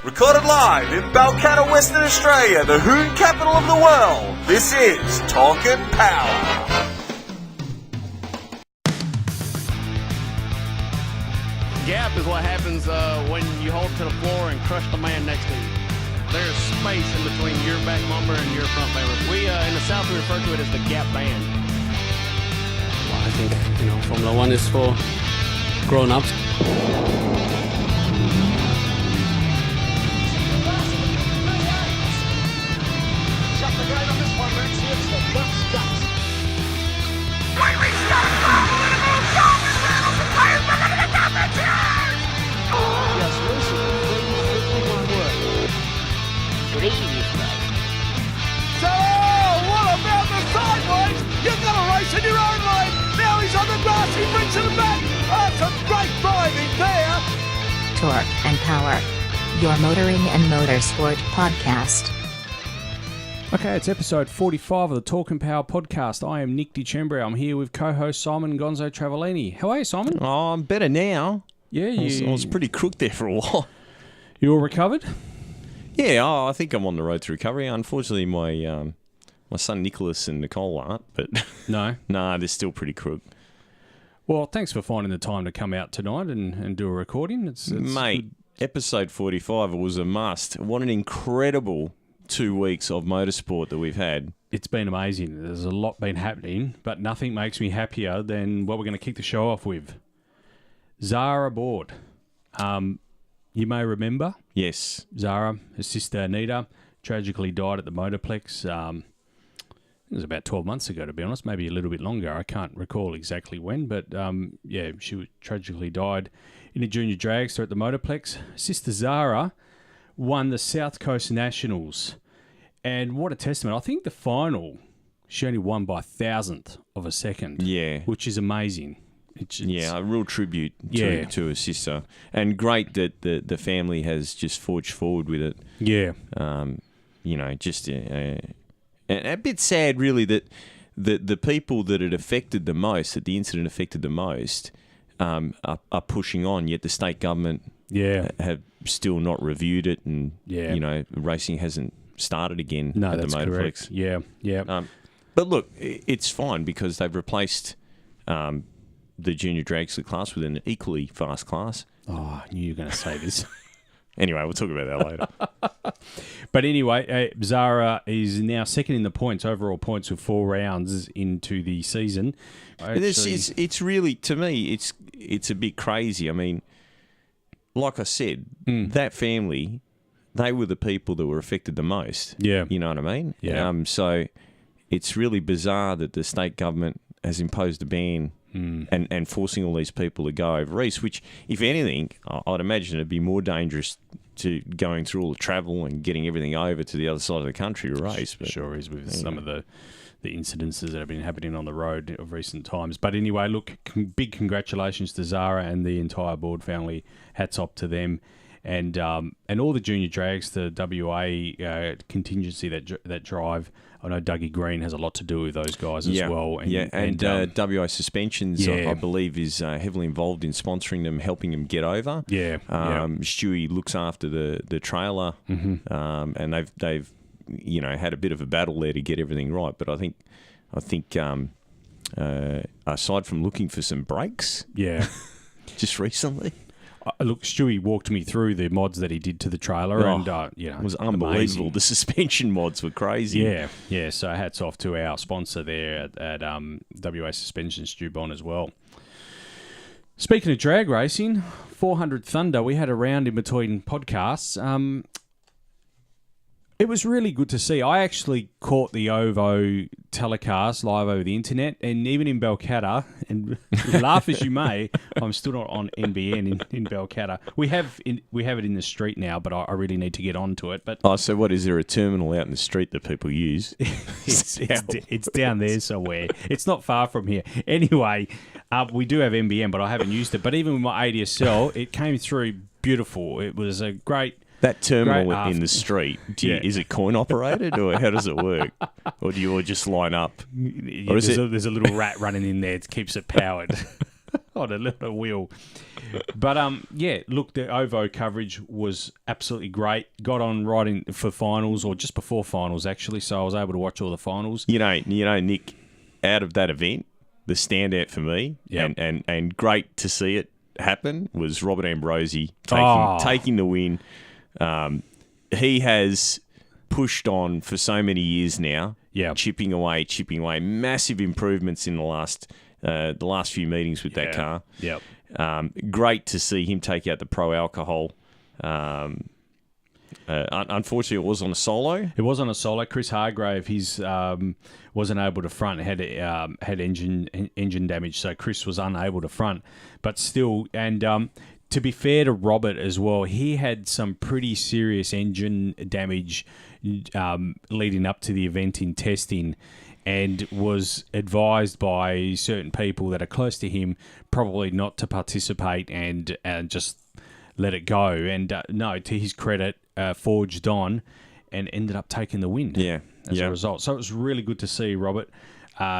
Recorded live in Balcatta, Western Australia, the hoon capital of the world, this is Talkin' Power. Gap is what happens when you hold to the floor and crush the man next to you. There's space in between your back bumper and your front bumper. We, in the South, we refer to it as the gap band. Well, I think, Formula One is for grown-ups. So, what about the sideways? You've got a race in your own lane. Now he's on the grass, he brings it back. That's a great driving there. Torque and Power, your motoring and motorsport podcast. Okay, it's episode 45 of the Talk and Power podcast. I am Nick DiCembria. I'm here with co-host Simon Gonzo Travellini. How are you, Simon? Oh, I'm better now. Yeah, I was pretty crook there for a while. You all recovered? Yeah, I think I'm on the road to recovery. Unfortunately, my son Nicholas and Nicole aren't, but No. nah, they're still pretty crook. Well, thanks for finding the time to come out tonight and do a recording. It's Mate, good. episode 45, it was a must. What an incredible 2 weeks of motorsport that we've had. It's been amazing. There's a lot been happening, but nothing makes me happier than what we're going to kick the show off with. Zara Board. You may remember. Yes. Zara, her sister Anita, tragically died at the Motorplex. It was about 12 months ago, to be honest, maybe a little bit longer. I can't recall exactly when, but she tragically died in a junior dragster at the Motorplex. Sister Zara won the South Coast Nationals, and what a testament. I think the final, she only won by 1,000th of a second, which is amazing. It's a real tribute to her sister. And great that the family has just forged forward with it. Yeah. And a bit sad, really, that the people that it affected the most, that the incident affected the most, are pushing on, yet the state government have still not reviewed it, and racing hasn't started again at the Motorplex. Correct. Yeah. But look, it's fine because they've replaced the junior dragster class with an equally fast class. Oh, I knew you were going to say this. Anyway, we'll talk about that later. But anyway, Zara is now second in the points, overall points, with 4 rounds into the season. It's really, to me, it's a bit crazy. I mean, like I said, that family, they were the people that were affected the most. Yeah. You know what I mean? Yeah. So it's really bizarre that the state government has imposed a ban and forcing all these people to go over east, which, if anything, I'd imagine it'd be more dangerous to going through all the travel and getting everything over to the other side of the country to race. But sure is, with some of the incidences that have been happening on the road of recent times. But anyway, look, big congratulations to Zara and the entire Board family. Hats off to them. And all the junior drags, the WA contingency that drive. I know Dougie Green has a lot to do with those guys as well. And WA Suspensions, I believe, is heavily involved in sponsoring them, helping them get over. Stewie looks after the trailer, and they've had a bit of a battle there to get everything right. But I think aside from looking for some brakes, just recently. Look, Stewie walked me through the mods that he did to the trailer, and it was unbelievable. Amazing. The suspension mods were crazy. Yeah. So hats off to our sponsor there at WA Suspension, Stu Bond, as well. Speaking of drag racing, 400 Thunder, we had a round in between podcasts. It was really good to see. I actually caught the OVO telecast live over the internet, and even in Balcatta, and laugh as you may, I'm still not on NBN in Balcatta. We have it in the street now, but I really need to get onto it. But so what, is there a terminal out in the street that people use? it's down there somewhere. It's not far from here. Anyway, we do have NBN, but I haven't used it. But even with my ADSL, it came through beautiful. It was a great... That terminal in the street, is it coin operated, or how does it work? Or do you all just line up? There's a little rat running in there that keeps it powered. on a little wheel. But look, the OVO coverage was absolutely great. Got on right in for finals, or just before finals actually, so I was able to watch all the finals. You know, Nick, out of that event, the standout for me, and great to see it happen, was Robert Ambrosi taking the win. He has pushed on for so many years now. Yeah, chipping away, massive improvements in the last few meetings with that car. Yep. Great to see him take out the pro alcohol. Unfortunately, it was on a solo. It was on a solo. Chris Hargrave, he's wasn't able to front. Had engine damage, so Chris was unable to front. But still, and to be fair to Robert as well, he had some pretty serious engine damage leading up to the event in testing, and was advised by certain people that are close to him probably not to participate and just let it go. And no, to his credit, forged on and ended up taking the win as a result. So it was really good to see Robert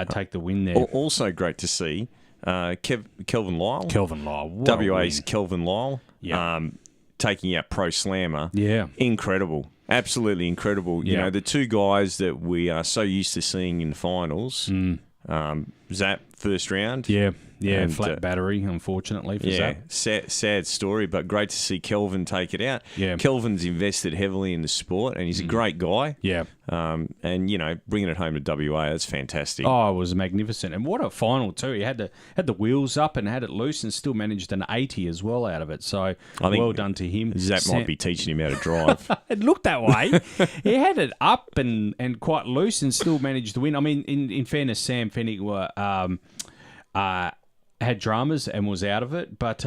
take the win there. Also great to see Kelvin Lyle. WA's Kelvin Lyle. Taking out Pro Slammer. Yeah. Incredible. Absolutely incredible. You know, the two guys that we are so used to seeing in the finals, Zap, first round. Yeah, and flat battery, unfortunately, for Zap. Sad story, but great to see Kelvin take it out. Yeah. Kelvin's invested heavily in the sport, and he's a great guy. Yeah. And, you know, bringing it home to WA, that's fantastic. Oh, it was magnificent. And what a final, too. He had the wheels up and had it loose and still managed an 80 as well out of it. So, well done to him. Zap might be teaching him how to drive. It looked that way. He had it up and quite loose and still managed to win. I mean, in fairness, Sam Fennick had dramas and was out of it, but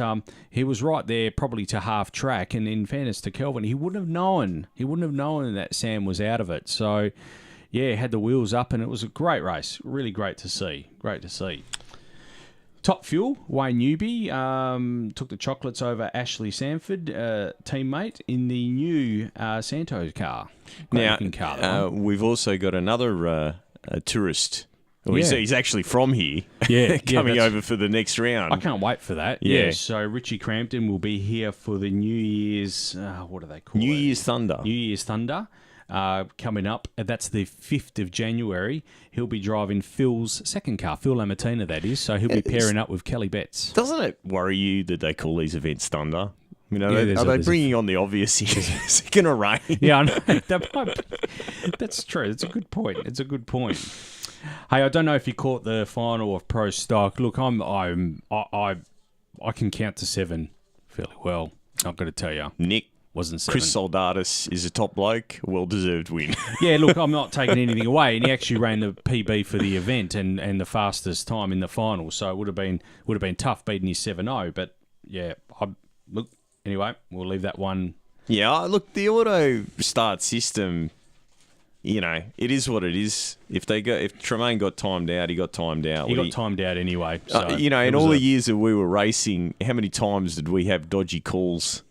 he was right there probably to half track. And in fairness to Kelvin, he wouldn't have known that Sam was out of it. So, yeah, had the wheels up, and it was a great race. Really great to see. Top Fuel, Wayne Newby took the chocolates over Ashley Sanford, teammate, in the new Santos car. Great-looking car. We've also got another tourist. Well, he's actually from here. Coming over for the next round. I can't wait for that. Yeah. So Richie Crampton will be here for the New Year's. What do they call it? New Year's Thunder. New Year's Thunder. Coming up. That's the 5th of January. He'll be driving Phil's second car, Phil Lamartina, that is. So he'll be pairing up with Kelly Betts. Doesn't it worry you that they call these events Thunder? You know, are they bringing on the obvious here? Is it going to rain? Yeah, I know. That's true. It's a good point. Hey, I don't know if you caught the final of Pro Stock. Look, I can count to 7 fairly well. I've got to tell you, Nick wasn't 7. Chris Soldatis is a top bloke. Well-deserved win. Yeah, look, I'm not taking anything away, and he actually ran the PB for the event and the fastest time in the final. So it would have been tough beating his 7.0. But yeah, anyway, we'll leave that one. Yeah, look, the auto start system. You know, it is what it is. If Tremaine got timed out, he got timed out. He got timed out anyway. So you know, in all the years that we were racing, how many times did we have dodgy calls?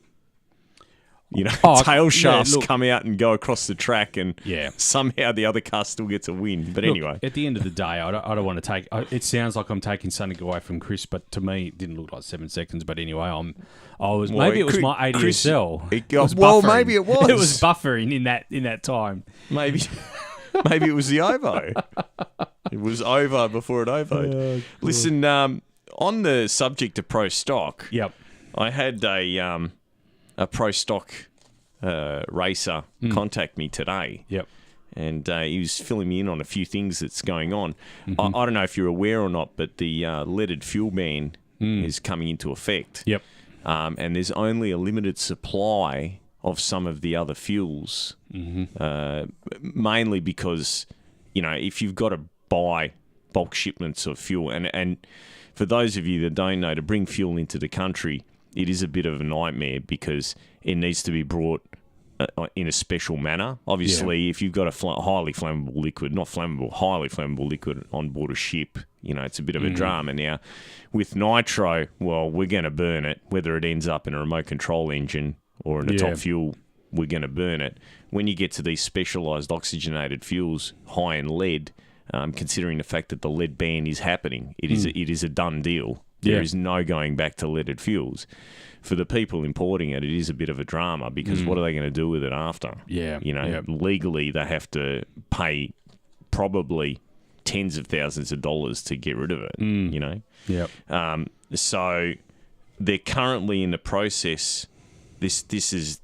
You know, tail shafts come out and go across the track, and somehow the other car still gets a win. But anyway, at the end of the day, I don't want to take. It sounds like I'm taking something away from Chris, but to me, it didn't look like 7 seconds. But anyway, maybe it was my ADSL. Maybe it was. It was buffering in that time. Maybe it was the ovo. It was over before it ovoed. Listen, on the subject of Pro Stock, I had a Pro Stock racer contact me today. And he was filling me in on a few things that's going on. Mm-hmm. I don't know if you're aware or not, but the leaded fuel ban is coming into effect. And there's only a limited supply of some of the other fuels, mainly because, you know, if you've got to buy bulk shipments of fuel, and for those of you that don't know, to bring fuel into the country, it is a bit of a nightmare because it needs to be brought in a special manner. Obviously, if you've got a highly flammable liquid, not flammable, highly flammable liquid on board a ship, you know, it's a bit of a drama. Now, with nitro, well, we're going to burn it, whether it ends up in a remote control engine or in a top fuel, we're going to burn it. When you get to these specialised oxygenated fuels, high in lead, considering the fact that the lead ban is happening, it is a done deal. There is no going back to leaded fuels. For the people importing it, it is a bit of a drama because what are they going to do with it after? Yeah. Legally they have to pay probably tens of thousands of dollars to get rid of it, Yep. So they're currently in the process. This is,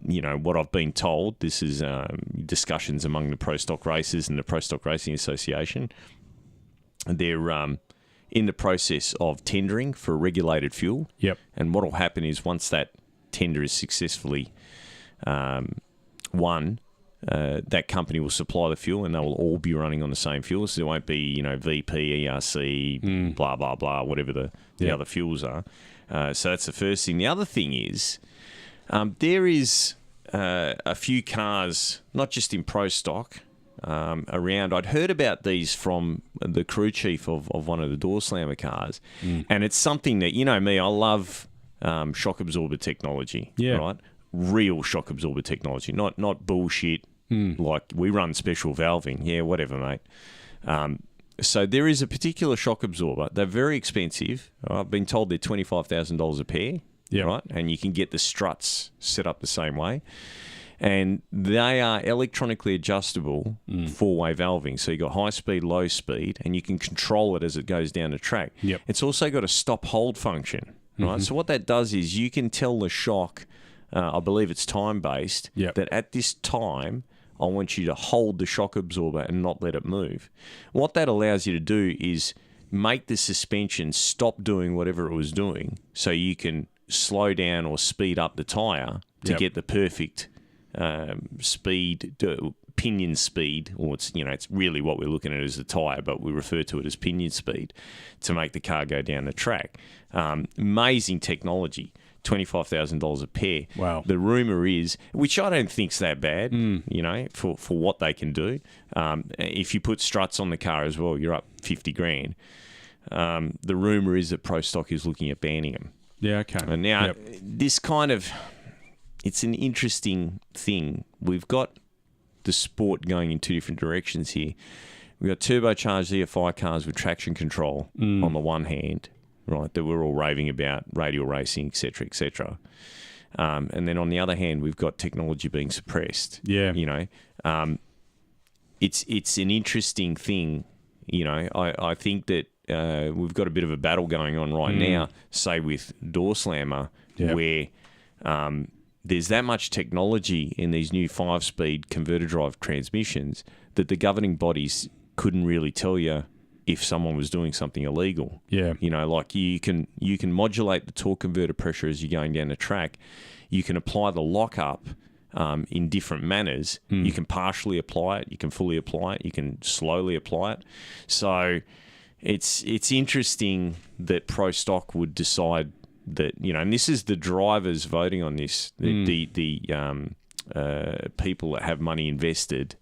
what I've been told. This is discussions among the Pro Stock Racers and the Pro Stock Racing Association. They're in the process of tendering for a regulated fuel. Yep. And what will happen is once that tender is successfully won, that company will supply the fuel and they will all be running on the same fuel. So there won't be, VP, ERC, blah, blah, blah, whatever the other fuels are. So that's the first thing. The other thing is there is a few cars, not just in Pro Stock, around. I'd heard about these from the crew chief of one of the door slammer cars, and it's something that, me, I love shock absorber technology, right? Real shock absorber technology, not bullshit like we run special valving. Yeah, whatever, mate. So there is a particular shock absorber. They're very expensive. I've been told they're $25,000 a pair, right? And you can get the struts set up the same way. And they are electronically adjustable four-way valving. So you've got high speed, low speed, and you can control it as it goes down the track. Yep. It's also got a stop-hold function, right? So what that does is you can tell the shock, I believe it's time-based, that at this time, I want you to hold the shock absorber and not let it move. What that allows you to do is make the suspension stop doing whatever it was doing so you can slow down or speed up the tyre to get the perfect speed, pinion speed, or it's really what we're looking at as the tyre, but we refer to it as pinion speed to make the car go down the track. Amazing technology. $25,000 a pair. Wow. The rumour is, which I don't think's that bad, for what they can do. If you put struts on the car as well, you're up $50,000. The rumour is that Pro Stock is looking at banning them. Yeah, okay. And now, this kind of, it's an interesting thing. We've got the sport going in two different directions here. We've got turbocharged EFI cars with traction control on the one hand, right, that we're all raving about, radial racing, etc., etc. And then on the other hand, we've got technology being suppressed. Yeah. It's an interesting thing. I think that we've got a bit of a battle going on right now, say with door slammer, where there's that much technology in these new 5-speed converter drive transmissions that the governing bodies couldn't really tell you if someone was doing something illegal. Yeah. Like you can modulate the torque converter pressure as you're going down the track. You can apply the lockup in different manners. You can partially apply it. You can fully apply it. You can slowly apply it. So it's interesting that Pro Stock would decide that, and this is the drivers voting on this, the people that have money invested,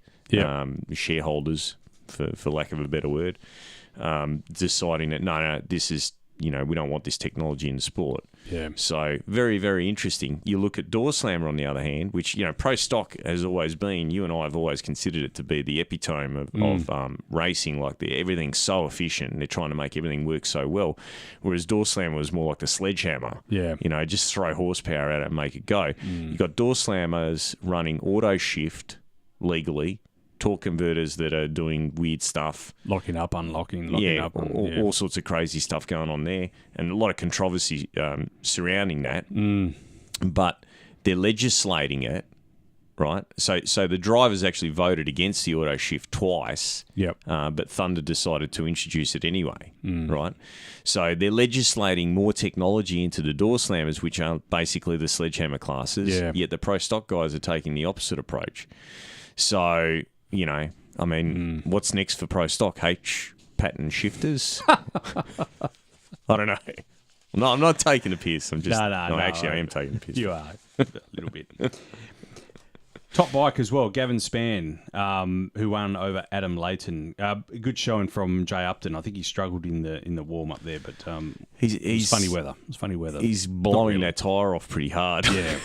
shareholders, for lack of a better word, deciding that, no, this is, we don't want this technology in the sport. Yeah. So very, very interesting. You look at door slammer on the other hand, which, Pro Stock has always been, you and I have always considered it to be the epitome of racing. Like everything's so efficient. They're trying to make everything work so well. Whereas door slammer was more like the sledgehammer. Yeah. Just throw horsepower at it and make it go. You've got door slammers running auto shift legally, torque converters that are doing weird stuff. Locking up, unlocking, up. All sorts of crazy stuff going on there. And a lot of controversy surrounding that. But they're legislating it, right? So the drivers actually voted against the auto shift twice. Yep. But Thunder decided to introduce it anyway, right? So they're legislating more technology into the door slammers, which are basically the sledgehammer classes. Yeah. Yet the Pro Stock guys are taking the opposite approach. So, what's next for Pro Stock? Pattern shifters? I don't know. No, I'm not taking a piss. I'm just... No, actually, I am taking a piss. You are. A little bit. Top bike as well, Gavin Spann, who won over Adam Layton. Good showing from Jay Upton. I think he struggled in the warm up there, but it's funny weather. It's funny weather. He's blowing that tyre off pretty hard. Yeah.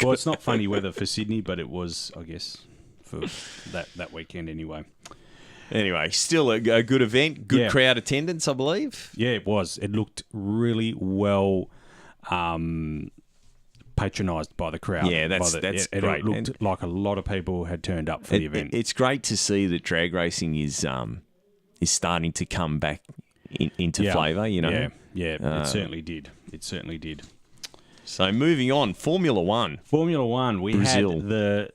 Well, it's not funny weather for Sydney, but it was, I guess, for that weekend anyway. Anyway, still a good event, good crowd attendance, I believe. Yeah, it was. It looked really well patronised by the crowd. Yeah, that's it great. It looked like a lot of people had turned up for the event. It's great to see that drag racing is starting to come back into flavour, you know. Yeah, it certainly did. It certainly did. So moving on, Formula One. Formula One, we Brazil. had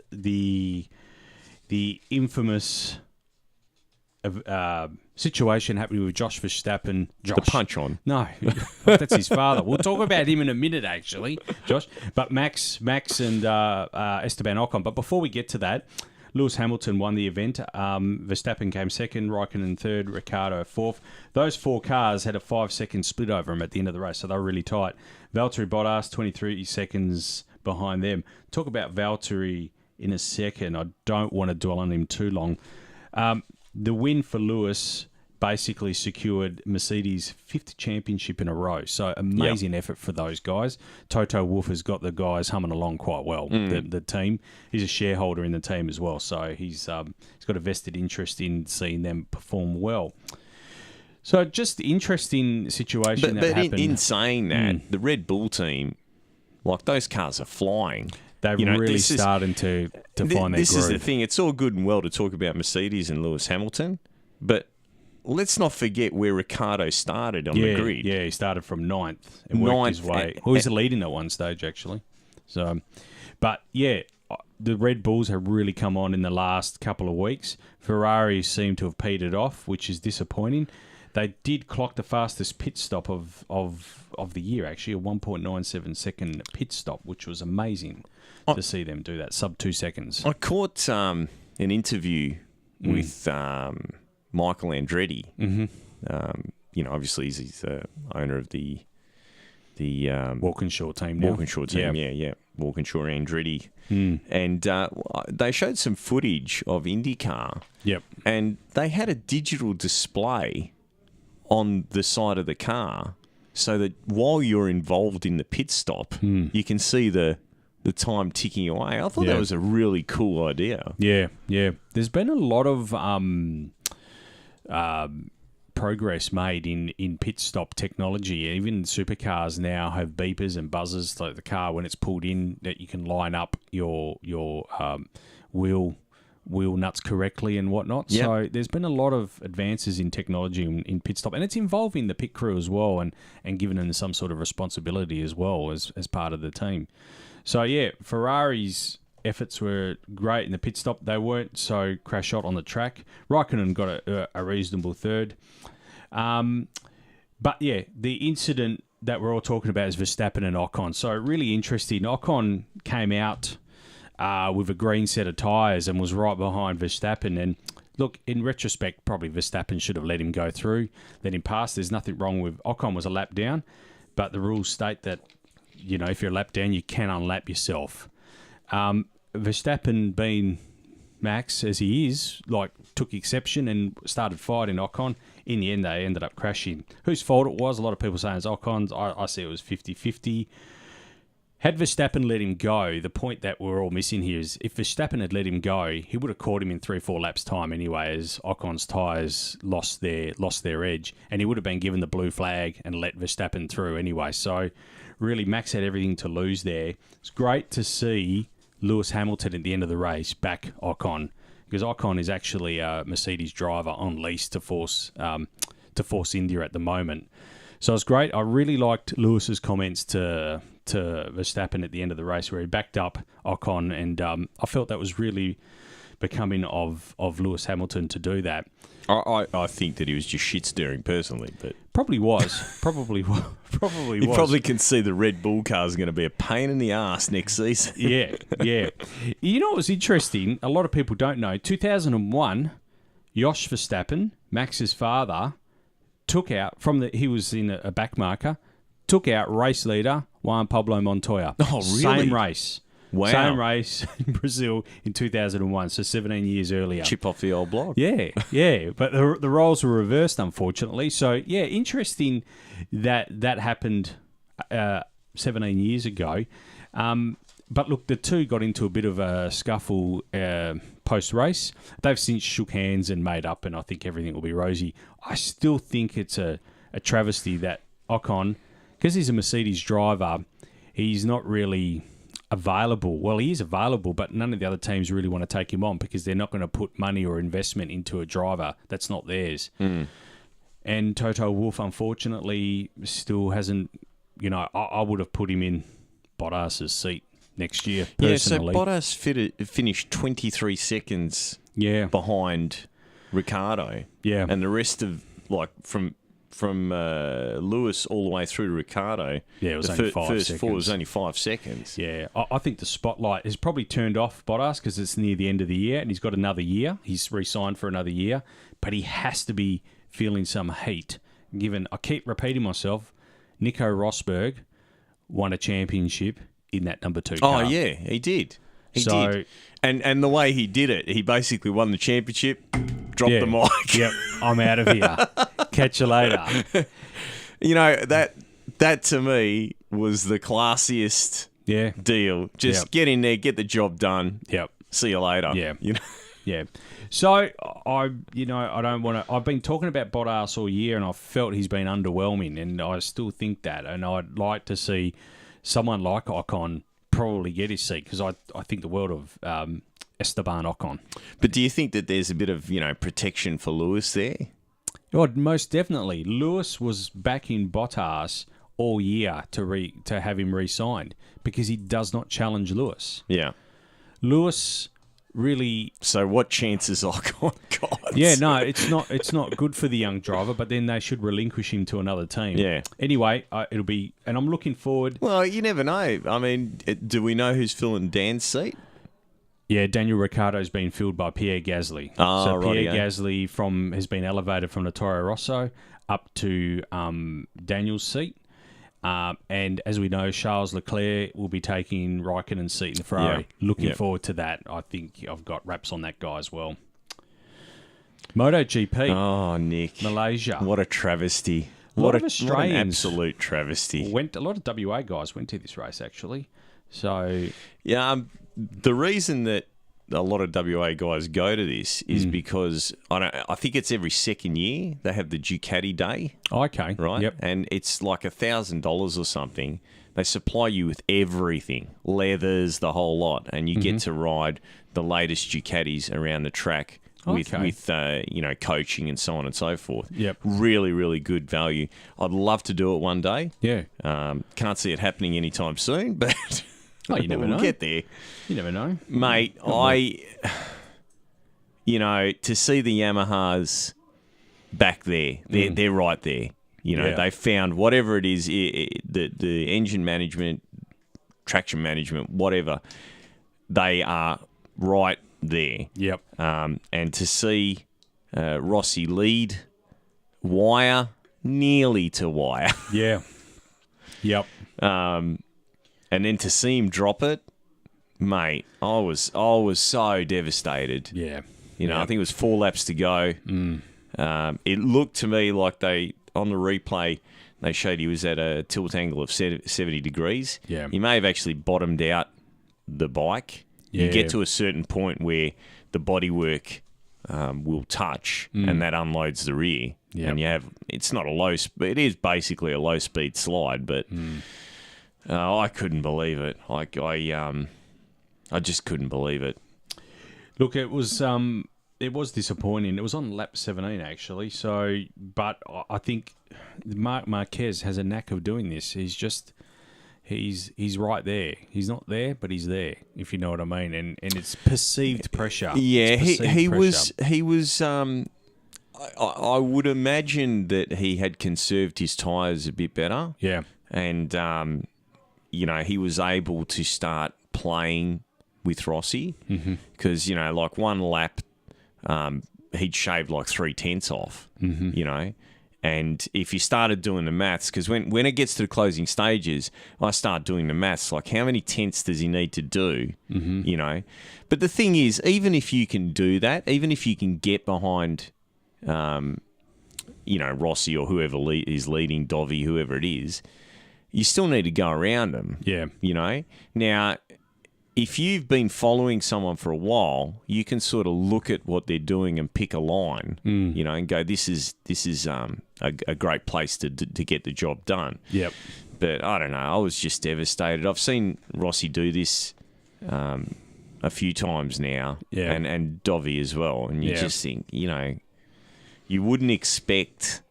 the infamous situation happening with Josh Verstappen. The punch on. No, that's his father. We'll talk about him in a minute, actually, Josh. But Max and Esteban Ocon. But before we get to that, Lewis Hamilton won the event. Verstappen came second, Raikkonen third, Ricciardo fourth. Those 4 cars had a 5-second split over them at the end of the race, so they were really tight. Valtteri Bottas, 23 seconds behind them. Talk about Valtteri in a second. I don't want to dwell on him too long. The win for Lewis basically secured Mercedes' 5th championship in a row. So amazing effort for those guys. Toto Wolff has got the guys humming along quite well, the team. He's a shareholder in the team as well, so he's got a vested interest in seeing them perform well. So just the interesting situation that happened. In saying that, the Red Bull team, like those cars are flying. They're really starting to find their groove. This is the thing. It's all good and well to talk about Mercedes and Lewis Hamilton, but let's not forget where Ricciardo started on the grid. Yeah, he started from 9th and worked his way. Well, he's leading at one stage, actually. So, but yeah, the Red Bulls have really come on in the last couple of weeks. Ferrari seem to have petered off, which is disappointing. They did clock the fastest pit stop of the year, actually, a 1.97 second pit stop, which was amazing to see them do that, sub 2 seconds. I caught an interview with Michael Andretti. Obviously he's the owner of the Walkinshaw team now. Walkinshaw team, yeah. Walkinshaw Andretti. And they showed some footage of IndyCar. Yep. And they had a digital display on the side of the car so that while you're involved in the pit stop, you can see the time ticking away. I thought that was a really cool idea. Yeah. There's been a lot of progress made in pit stop technology. Even supercars now have beepers and buzzers, like the car when it's pulled in, that you can line up your wheel nuts correctly and whatnot. Yep. So there's been a lot of advances in technology in pit stop, and it's involving the pit crew as well, and giving them some sort of responsibility as well as part of the team. So yeah, Ferrari's efforts were great in the pit stop. They weren't so crash shot on the track. Raikkonen got a reasonable third. But yeah, the incident that we're all talking about is Verstappen and Ocon. So really interesting. Ocon came out with a green set of tyres and was right behind Verstappen. And look, in retrospect, probably Verstappen should have let him go through, let him pass. There's nothing wrong with Ocon was a lap down, but the rules state that, you know, if you're a lap down, you can unlap yourself. Verstappen, being Max as he is, took exception and started fighting Ocon. In the end, they ended up crashing. Whose fault it was? A lot of people saying it's Ocon's. I see it was 50-50. Had Verstappen let him go, the point that we're all missing here is if Verstappen had let him go, he would have caught him in 3-4 laps time anyway, as Ocon's tyres lost their edge, and he would have been given the blue flag and let Verstappen through anyway. So really, Max had everything to lose there. It's great to see Lewis Hamilton at the end of the race back Ocon, because Ocon is actually a Mercedes driver on lease to Force India at the moment. So it's great. I really liked Lewis's comments to Verstappen at the end of the race, where he backed up Ocon, and I felt that was really becoming of Lewis Hamilton to do that. I think that he was just shit stirring personally, but probably was. You probably can see the Red Bull car is going to be a pain in the ass next season. Yeah. You know what was interesting? A lot of people don't know. 2001, Josh Verstappen, Max's father, took out he was in a back marker, took out race leader Juan Pablo Montoya. Oh, really? Same race. Wow. Same race in Brazil in 2001, so 17 years earlier. Chip off the old block. Yeah. But the roles were reversed, unfortunately. So, yeah, interesting that happened 17 years ago. But look, the two got into a bit of a scuffle post-race. They've since shook hands and made up, and I think everything will be rosy. I still think it's a travesty that Ocon, because he's a Mercedes driver, he's not really available. Well, he is available, but none of the other teams really want to take him on because they're not going to put money or investment into a driver that's not theirs. And Toto Wolff, unfortunately, still hasn't, I would have put him in Bottas's seat next year, personally. Yeah, so Bottas finished 23 seconds behind Ricciardo. Yeah. And the rest of, from Lewis all the way through to Ricciardo, it was the only 5 first seconds. 4 was only 5 seconds. Yeah, I think the spotlight has probably turned off Bottas because it's near the end of the year and he's got another year. He's re-signed for another year, but he has to be feeling some heat. Given, I keep repeating myself, Nico Rosberg won a championship in that number 2 car. Oh, yeah, he did. He did. And the way he did it, he basically won the championship, dropped the mic. Yep, I'm out of here. Catch you later. That to me was the classiest deal. Just get in there, get the job done. Yep. See you later. Yeah. Yeah. So I don't want to. I've been talking about Bottas all year, and I've felt he's been underwhelming, and I still think that. And I'd like to see someone like Ocon probably get his seat because I think the world of Esteban Ocon. But do you think that there's a bit of protection for Lewis there? Oh, most definitely. Lewis was backing Bottas all year to have him re-signed because he does not challenge Lewis. Yeah. Lewis really. So what chances Ocon got? Yeah, no, it's not good for the young driver, but then they should relinquish him to another team. Yeah. Anyway, it'll be, and I'm looking forward. Well, you never know. I mean, do we know who's filling Dan's seat? Yeah, Daniel Ricciardo's been filled by Pierre Gasly. Oh, so Pierre rightio. Gasly has been elevated from the Toro Rosso up to Daniel's seat. And as we know, Charles Leclerc will be taking Raikkonen's seat in the Ferrari. Yeah. Looking forward to that. I think I've got wraps on that guy as well. MotoGP. Oh, Nick. Malaysia. What a travesty. What an Australians absolute travesty. A lot of WA guys went to this race, actually. So Yeah, the reason that a lot of WA guys go to this is because I think it's every second year they have the Ducati Day. okay. Right? Yep. And it's like $1,000 or something. They supply you with everything, leathers, the whole lot, and you get to ride the latest Ducatis around the track with coaching and so on and so forth. Yep. Really, really good value. I'd love to do it one day. Yeah. Can't see it happening anytime soon, but Oh, you never we'll know. get there. You never know. Mate, to see the Yamahas back there, they're right there. They found whatever it is, the engine management, traction management, whatever, they are right there. Yep. And to see Rossi lead wire, nearly to wire. Yeah. Yep. And then to see him drop it, mate, I was so devastated. Yeah. I think it was 4 laps to go. It looked to me like on the replay, they showed he was at a tilt angle of 70 degrees. Yeah. He may have actually bottomed out the bike. Yeah. You get to a certain point where the bodywork will touch, and that unloads the rear. Yep. And it's not a low speed. It is basically a low speed slide, but I couldn't believe it. I just couldn't believe it. Look, it was disappointing. It was on lap 17 actually. So, but I think Marc Marquez has a knack of doing this. He's right there. He's not there, but he's there. If you know what I mean. And it's perceived pressure. Yeah, he was. I would imagine that he had conserved his tyres a bit better. Yeah, and he was able to start playing with Rossi because, like one lap, he'd shaved like 3/10 off, and if you started doing the maths, because when it gets to the closing stages, I start doing the maths, like how many tenths does he need to do, But the thing is, even if you can do that, even if you can get behind, Rossi or whoever is leading, Dovi, whoever it is, you still need to go around them. Yeah. Now, if you've been following someone for a while, you can sort of look at what they're doing and pick a line, and go, this is a great place to get the job done. Yep. But I don't know. I was just devastated. I've seen Rossi do this a few times now, and Dovey as well. And you just think, you wouldn't expect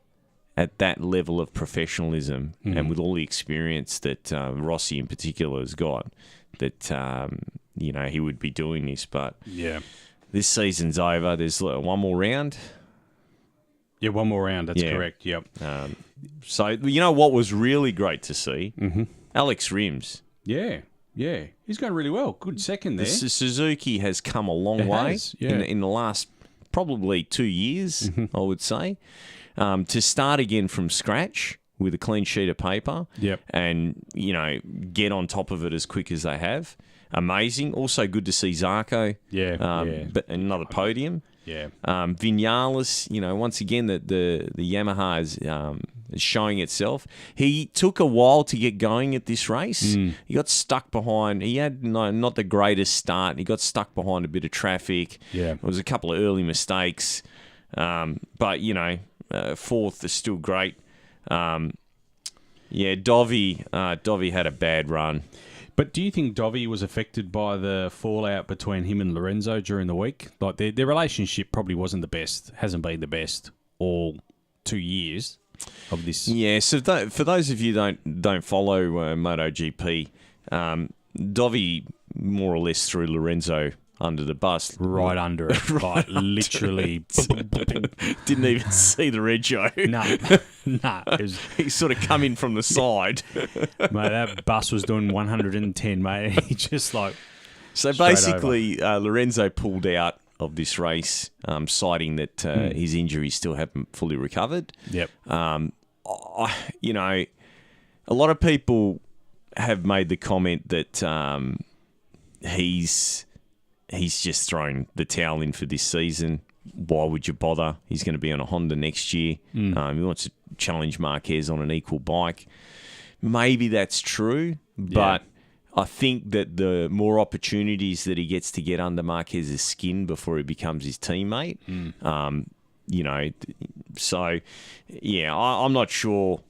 at that level of professionalism and with all the experience that Rossi in particular has got, that he would be doing this. But this season's over. There's one more round. Yeah, one more round. That's correct. Yep. So what was really great to see? Alex Rims. Yeah. He's going really well. Good second there. The Suzuki has come a long way in the last probably 2 years, I would say. To start again from scratch with a clean sheet of paper, and get on top of it as quick as they have, amazing. Also good to see Zarco, but another podium. Vinales, once again the Yamaha is showing itself. He took a while to get going at this race. He got stuck behind. He had not the greatest start. He got stuck behind a bit of traffic. There was a couple of early mistakes, but fourth is still great. Dovey had a bad run. But do you think Dovey was affected by the fallout between him and Lorenzo during the week? Like their relationship probably wasn't the best, hasn't been the best all 2 years of this. Yeah, so for those of you don't follow MotoGP, Dovey more or less threw Lorenzo under the bus. Right under it. Like, literally. Didn't even see the rego. No. He sort of come in from the side. Mate, that bus was doing 110, mate. He just So basically, Lorenzo pulled out of this race, citing that his injuries still haven't fully recovered. Yep. A lot of people have made the comment that he's just thrown the towel in for this season. Why would you bother? He's going to be on a Honda next year. He wants to challenge Marquez on an equal bike. Maybe that's true, but I think that the more opportunities that he gets to get under Marquez's skin before he becomes his teammate, I'm not sure,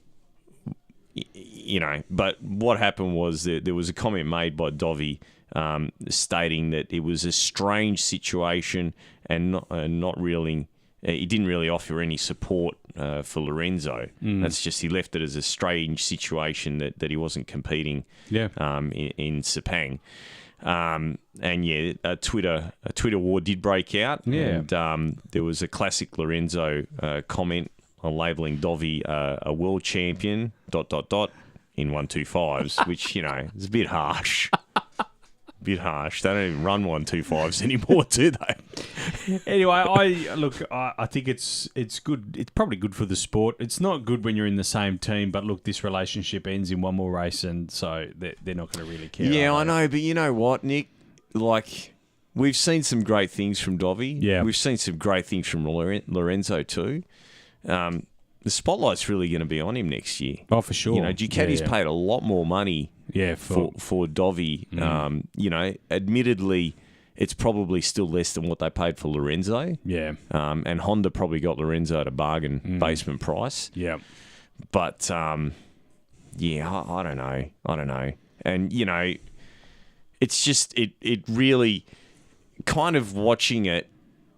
but what happened was that there was a comment made by Dovey stating that it was a strange situation and not really, he didn't really offer any support for Lorenzo. That's just, he left it as a strange situation that he wasn't competing in Sepang. A Twitter war did break out, and there was a classic Lorenzo comment on labelling Dovey a world champion ... in 125s, which is a bit harsh. They don't even run 125s anymore, do they? Anyway, I think it's good. It's probably good for the sport. It's not good when you're in the same team, but look, this relationship ends in one more race, and so they're not going to really care. Yeah, I know, but you know what, Nick? We've seen some great things from Dovey. Yeah. We've seen some great things from Lorenzo too. The spotlight's really going to be on him next year. Oh, for sure. Ducati's paid a lot more money for Dovey. Admittedly, it's probably still less than what they paid for Lorenzo. Yeah. And Honda probably got Lorenzo at a bargain basement price. Yeah. But, I don't know. And, it's just, it really, kind of watching it,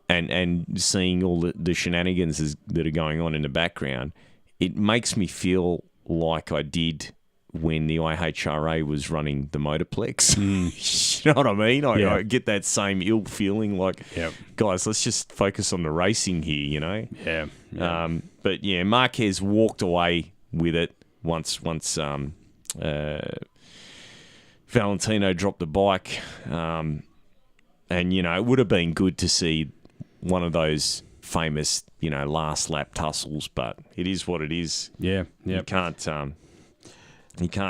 and seeing all the shenanigans that are going on in the background, it makes me feel like I did when the IHRA was running the Motorplex. You know what I mean? I get that same ill feeling like, guys, let's just focus on the racing here, Yeah. But, Marquez walked away with it once Valentino dropped the bike. And, it would have been good to see one of those famous, last lap tussles, but it is what it is. Yeah. You can't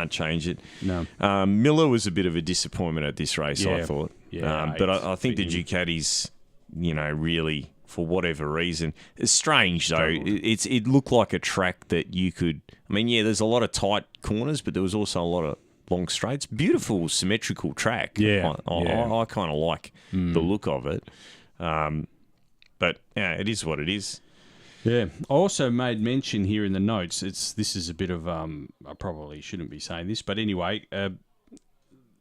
change it. No. Miller was a bit of a disappointment at this race, I thought. Yeah. But I think the Ducatis, really, for whatever reason, it's strange though. It looked like a track that you could. I mean, there's a lot of tight corners, but there was also a lot of long straights. Beautiful, symmetrical track. Yeah, I kind of like the look of it. But yeah, it is what it is. Yeah. I also made mention here in the notes. This is a bit of I probably shouldn't be saying this, but anyway,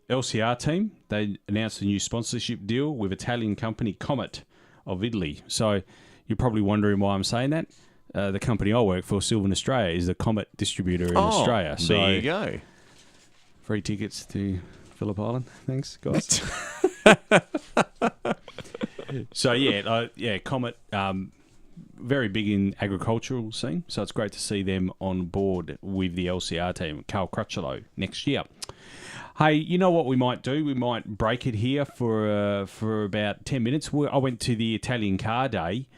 LCR team, they announced a new sponsorship deal with Italian company Comet of Italy. So you're probably wondering why I'm saying that. The company I work for, Sylvan Australia, is the Comet distributor in Australia. So there you go. Free tickets to Phillip Island. Thanks, guys. So Comet, very big in agricultural scene. So it's great to see them on board with the LCR team, Carl Crutchlow, next year. Hey, you know what we might do? We might break it here for about 10 minutes. I went to the Italian Car Day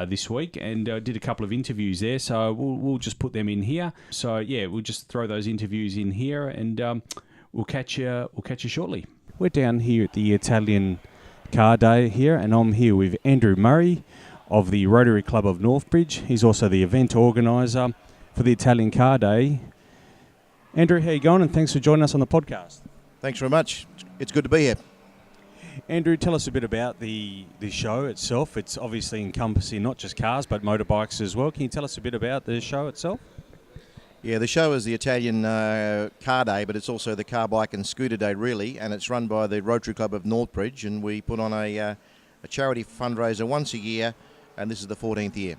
this week and did a couple of interviews there, so we'll just put them in here. So yeah, we'll just throw those interviews in here, and we'll catch you shortly. We're down here at the Italian Car Day here, and I'm here with Andrew Murray of the Rotary Club of Northbridge. He's also the event organiser for the Italian Car Day. Andrew, how you going? And thanks for joining us on the podcast. Thanks very much. It's good to be here. Andrew, tell us a bit about the show itself. It's obviously encompassing not just cars, but motorbikes as well. Can you tell us a bit about the show itself? Yeah, the show is the Italian Car Day, but it's also the Car, Bike and Scooter Day, really, and it's run by the Rotary Club of Northbridge, and we put on a charity fundraiser once a year, and this is the 14th year.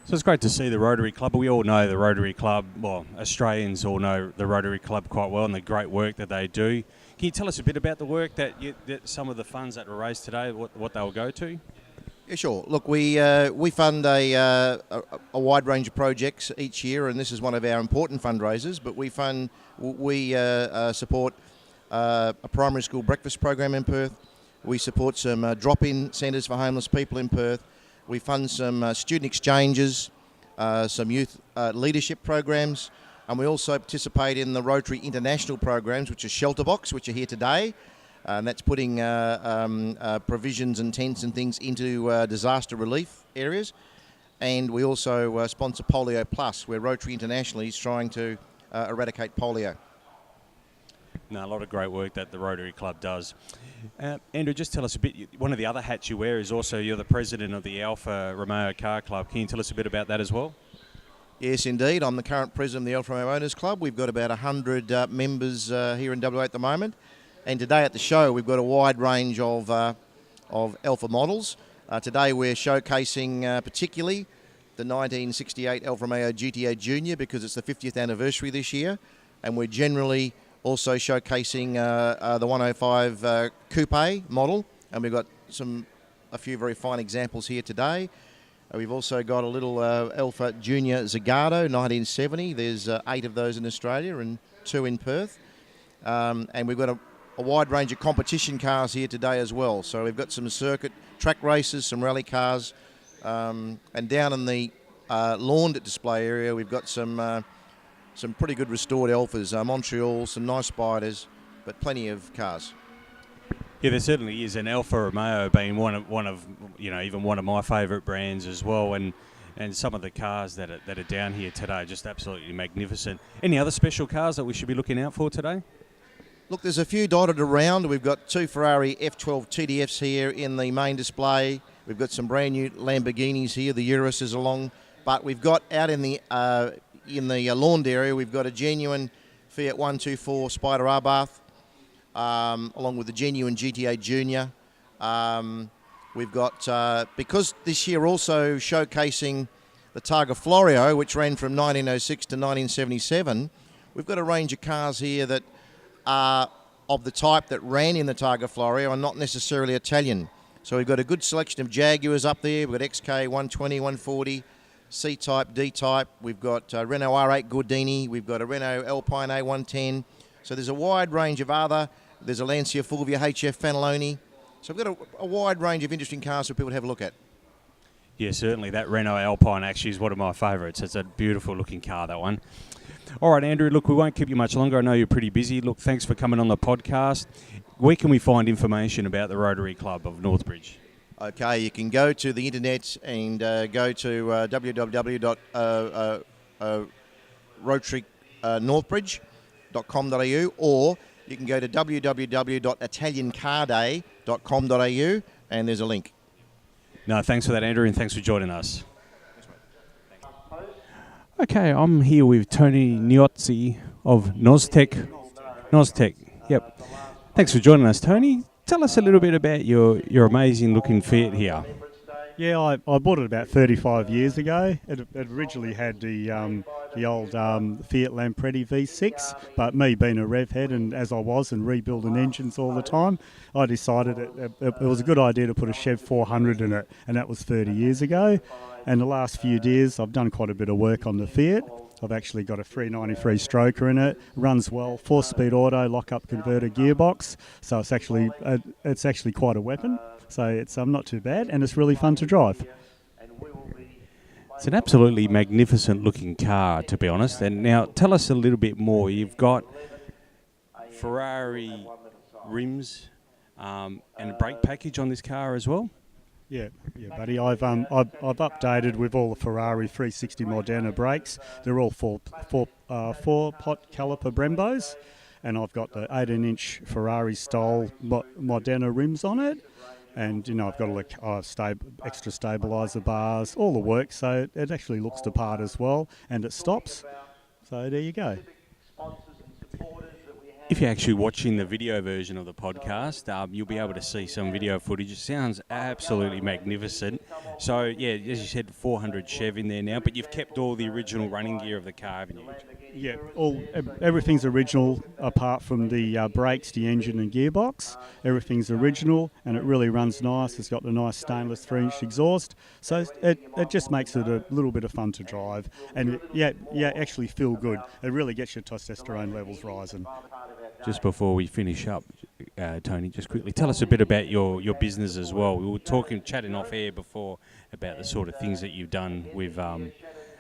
So it's great to see the Rotary Club. We all know the Rotary Club. Well, Australians all know the Rotary Club quite well and the great work that they do. Can you tell us a bit about the work that some of the funds that were raised today, what they'll go to? Yeah, sure. Look, we fund a wide range of projects each year, and this is one of our important fundraisers. But we support a primary school breakfast program in Perth. We support some drop-in centres for homeless people in Perth. We fund some student exchanges, some youth leadership programs, and we also participate in the Rotary International programs, which are Shelter Box, which are here today, and that's putting provisions and tents and things into disaster relief areas. And we also sponsor Polio Plus, where Rotary Internationally is trying to eradicate polio. No, a lot of great work that the Rotary Club does. Andrew, just tell us a bit. One of the other hats you wear is also you're the president of the Alfa Romeo Car Club. Can you tell us a bit about that as well? Yes, indeed. I'm the current president of the Alfa Romeo Owners Club. We've got about 100 members here in WA at the moment. And today at the show, we've got a wide range of Alfa models. Today we're showcasing particularly the 1968 Alfa Romeo GTA Junior because it's the 50th anniversary this year. And we're generally also showcasing the 105 Coupe model, and we've got a few very fine examples here today. We've also got a little Alfa Junior Zagato 1970. There's 8 of those in Australia and 2 in Perth. And we've got a wide range of competition cars here today as well. So we've got some circuit track races, some rally cars, and down in the lawn display area we've got some pretty good restored Alfas, Montreal, some nice Spiders, but plenty of cars. Yeah, there certainly is, and Alfa Romeo being one of even one of my favourite brands as well, and some of the cars that are down here today are just absolutely magnificent. Any other special cars that we should be looking out for today? Look, there's a few dotted around. We've got 2 Ferrari F12 TDFs here in the main display. We've got some brand new Lamborghinis here. The Urus is along, but we've got out in the lawned area, we've got a genuine Fiat 124 Spider Abarth, along with the genuine GTA Junior. We've got, because this year also showcasing the Targa Florio, which ran from 1906 to 1977, we've got a range of cars here that are of the type that ran in the Targa Florio and not necessarily Italian. So we've got a good selection of Jaguars up there. We've got XK 120, 140, C-Type, D-Type. We've got Renault R8 Gordini. We've got a Renault Alpine A110. So there's a wide range of there's a Lancia Fulvia HF Fanaloni. So we've got a wide range of interesting cars for people to have a look at. Yeah, certainly. That Renault Alpine actually is one of my favourites. It's a beautiful looking car, that one. All right, Andrew, look, we won't keep you much longer. I know you're pretty busy. Look, thanks for coming on the podcast. Where can we find information about the Rotary Club of Northbridge? Okay, you can go to the internet and go to www.rotarynorthbridge.com www.italiancarday.com.au, or you can go to www.italiancarday.com.au, and there's a link. No, thanks for that, Andrew, and thanks for joining us. Okay, I'm here with Tony Nozz of Nozz Tech, yep. Thanks for joining us, Tony. Tell us a little bit about your amazing looking Fiat here. Yeah, I bought it about 35 years ago. It originally had the old Fiat Lampredi V6, but me being a rev head and as I was and rebuilding engines all the time, I decided it was a good idea to put a Chev 400 in it, and that was 30 years ago. And the last few years, I've done quite a bit of work on the Fiat. I've actually got a 393 stroker in it, runs well, 4-speed auto, lock-up converter gearbox, so it's actually quite a weapon. So it's not too bad, and it's really fun to drive. It's an absolutely magnificent looking car, to be honest. And now tell us a little bit more. You've got Ferrari rims and a brake package on this car as well. Yeah, buddy. I've updated with all the Ferrari 360 Moderna brakes. They're all four-pot caliper Brembos, and I've got the 18-inch Ferrari style Moderna rims on it. And, I've got extra stabiliser bars, all the work, so it actually looks the part as well, and it stops. So there you go. If you're actually watching the video version of the podcast, you'll be able to see some video footage. It sounds absolutely magnificent. So, yeah, as you said, 400 Chev in there now, but you've kept all the original running gear of the car, haven't you? Yeah, everything's original apart from the brakes, the engine and gearbox. Everything's original, and it really runs nice. It's got the nice stainless 3-inch exhaust, so it just makes it a little bit of fun to drive. And actually feel good. It really gets your testosterone levels rising. Just before we finish up, Tony, just quickly tell us a bit about your business as well. We were chatting off air before about the sort of things that you've done with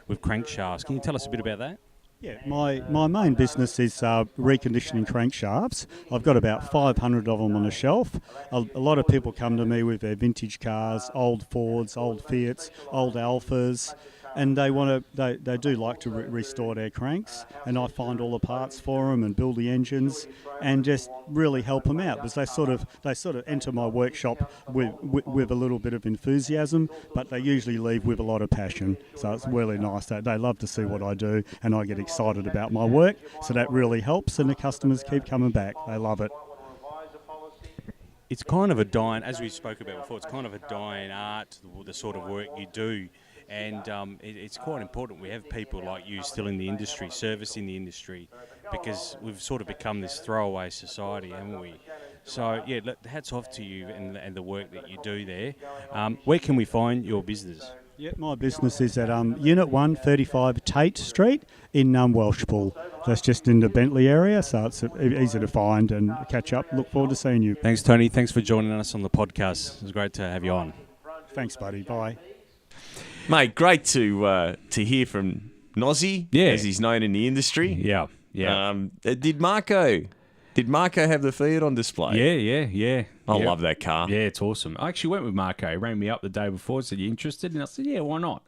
crankshafts. Can you tell us a bit about that? Yeah, my main business is reconditioning crankshafts. I've got about 500 of them on the shelf. A lot of people come to me with their vintage cars, old Fords, old Fiats, old Alfas, and they do like to restore their cranks, and I find all the parts for them and build the engines and just really help them out, because they sort of enter my workshop with a little bit of enthusiasm, but they usually leave with a lot of passion. So it's really nice that they love to see what I do, and I get excited about my work, so that really helps, and the customers keep coming back. They love it. It's kind of a dying, as we spoke about before, it's kind of a dying art, the sort of work you do. And it's quite important we have people like you still in the industry, servicing the industry, because we've sort of become this throwaway society, haven't we? So, yeah, hats off to you and the work that you do there. Where can we find your business? Yeah, my business is at Unit 1, 35 Tate Street in Welshpool. That's just in the Bentley area, so it's easy to find and catch up. Look forward to seeing you. Thanks, Tony. Thanks for joining us on the podcast. It was great to have you on. Thanks, buddy. Bye. Mate, great to hear from Nozzy, as he's known in the industry. Yeah. Did Marco have the Fiat on display? Yeah. I love that car. Yeah, it's awesome. I actually went with Marco. He rang me up the day before, said, "You interested?" And I said, "Yeah, why not?"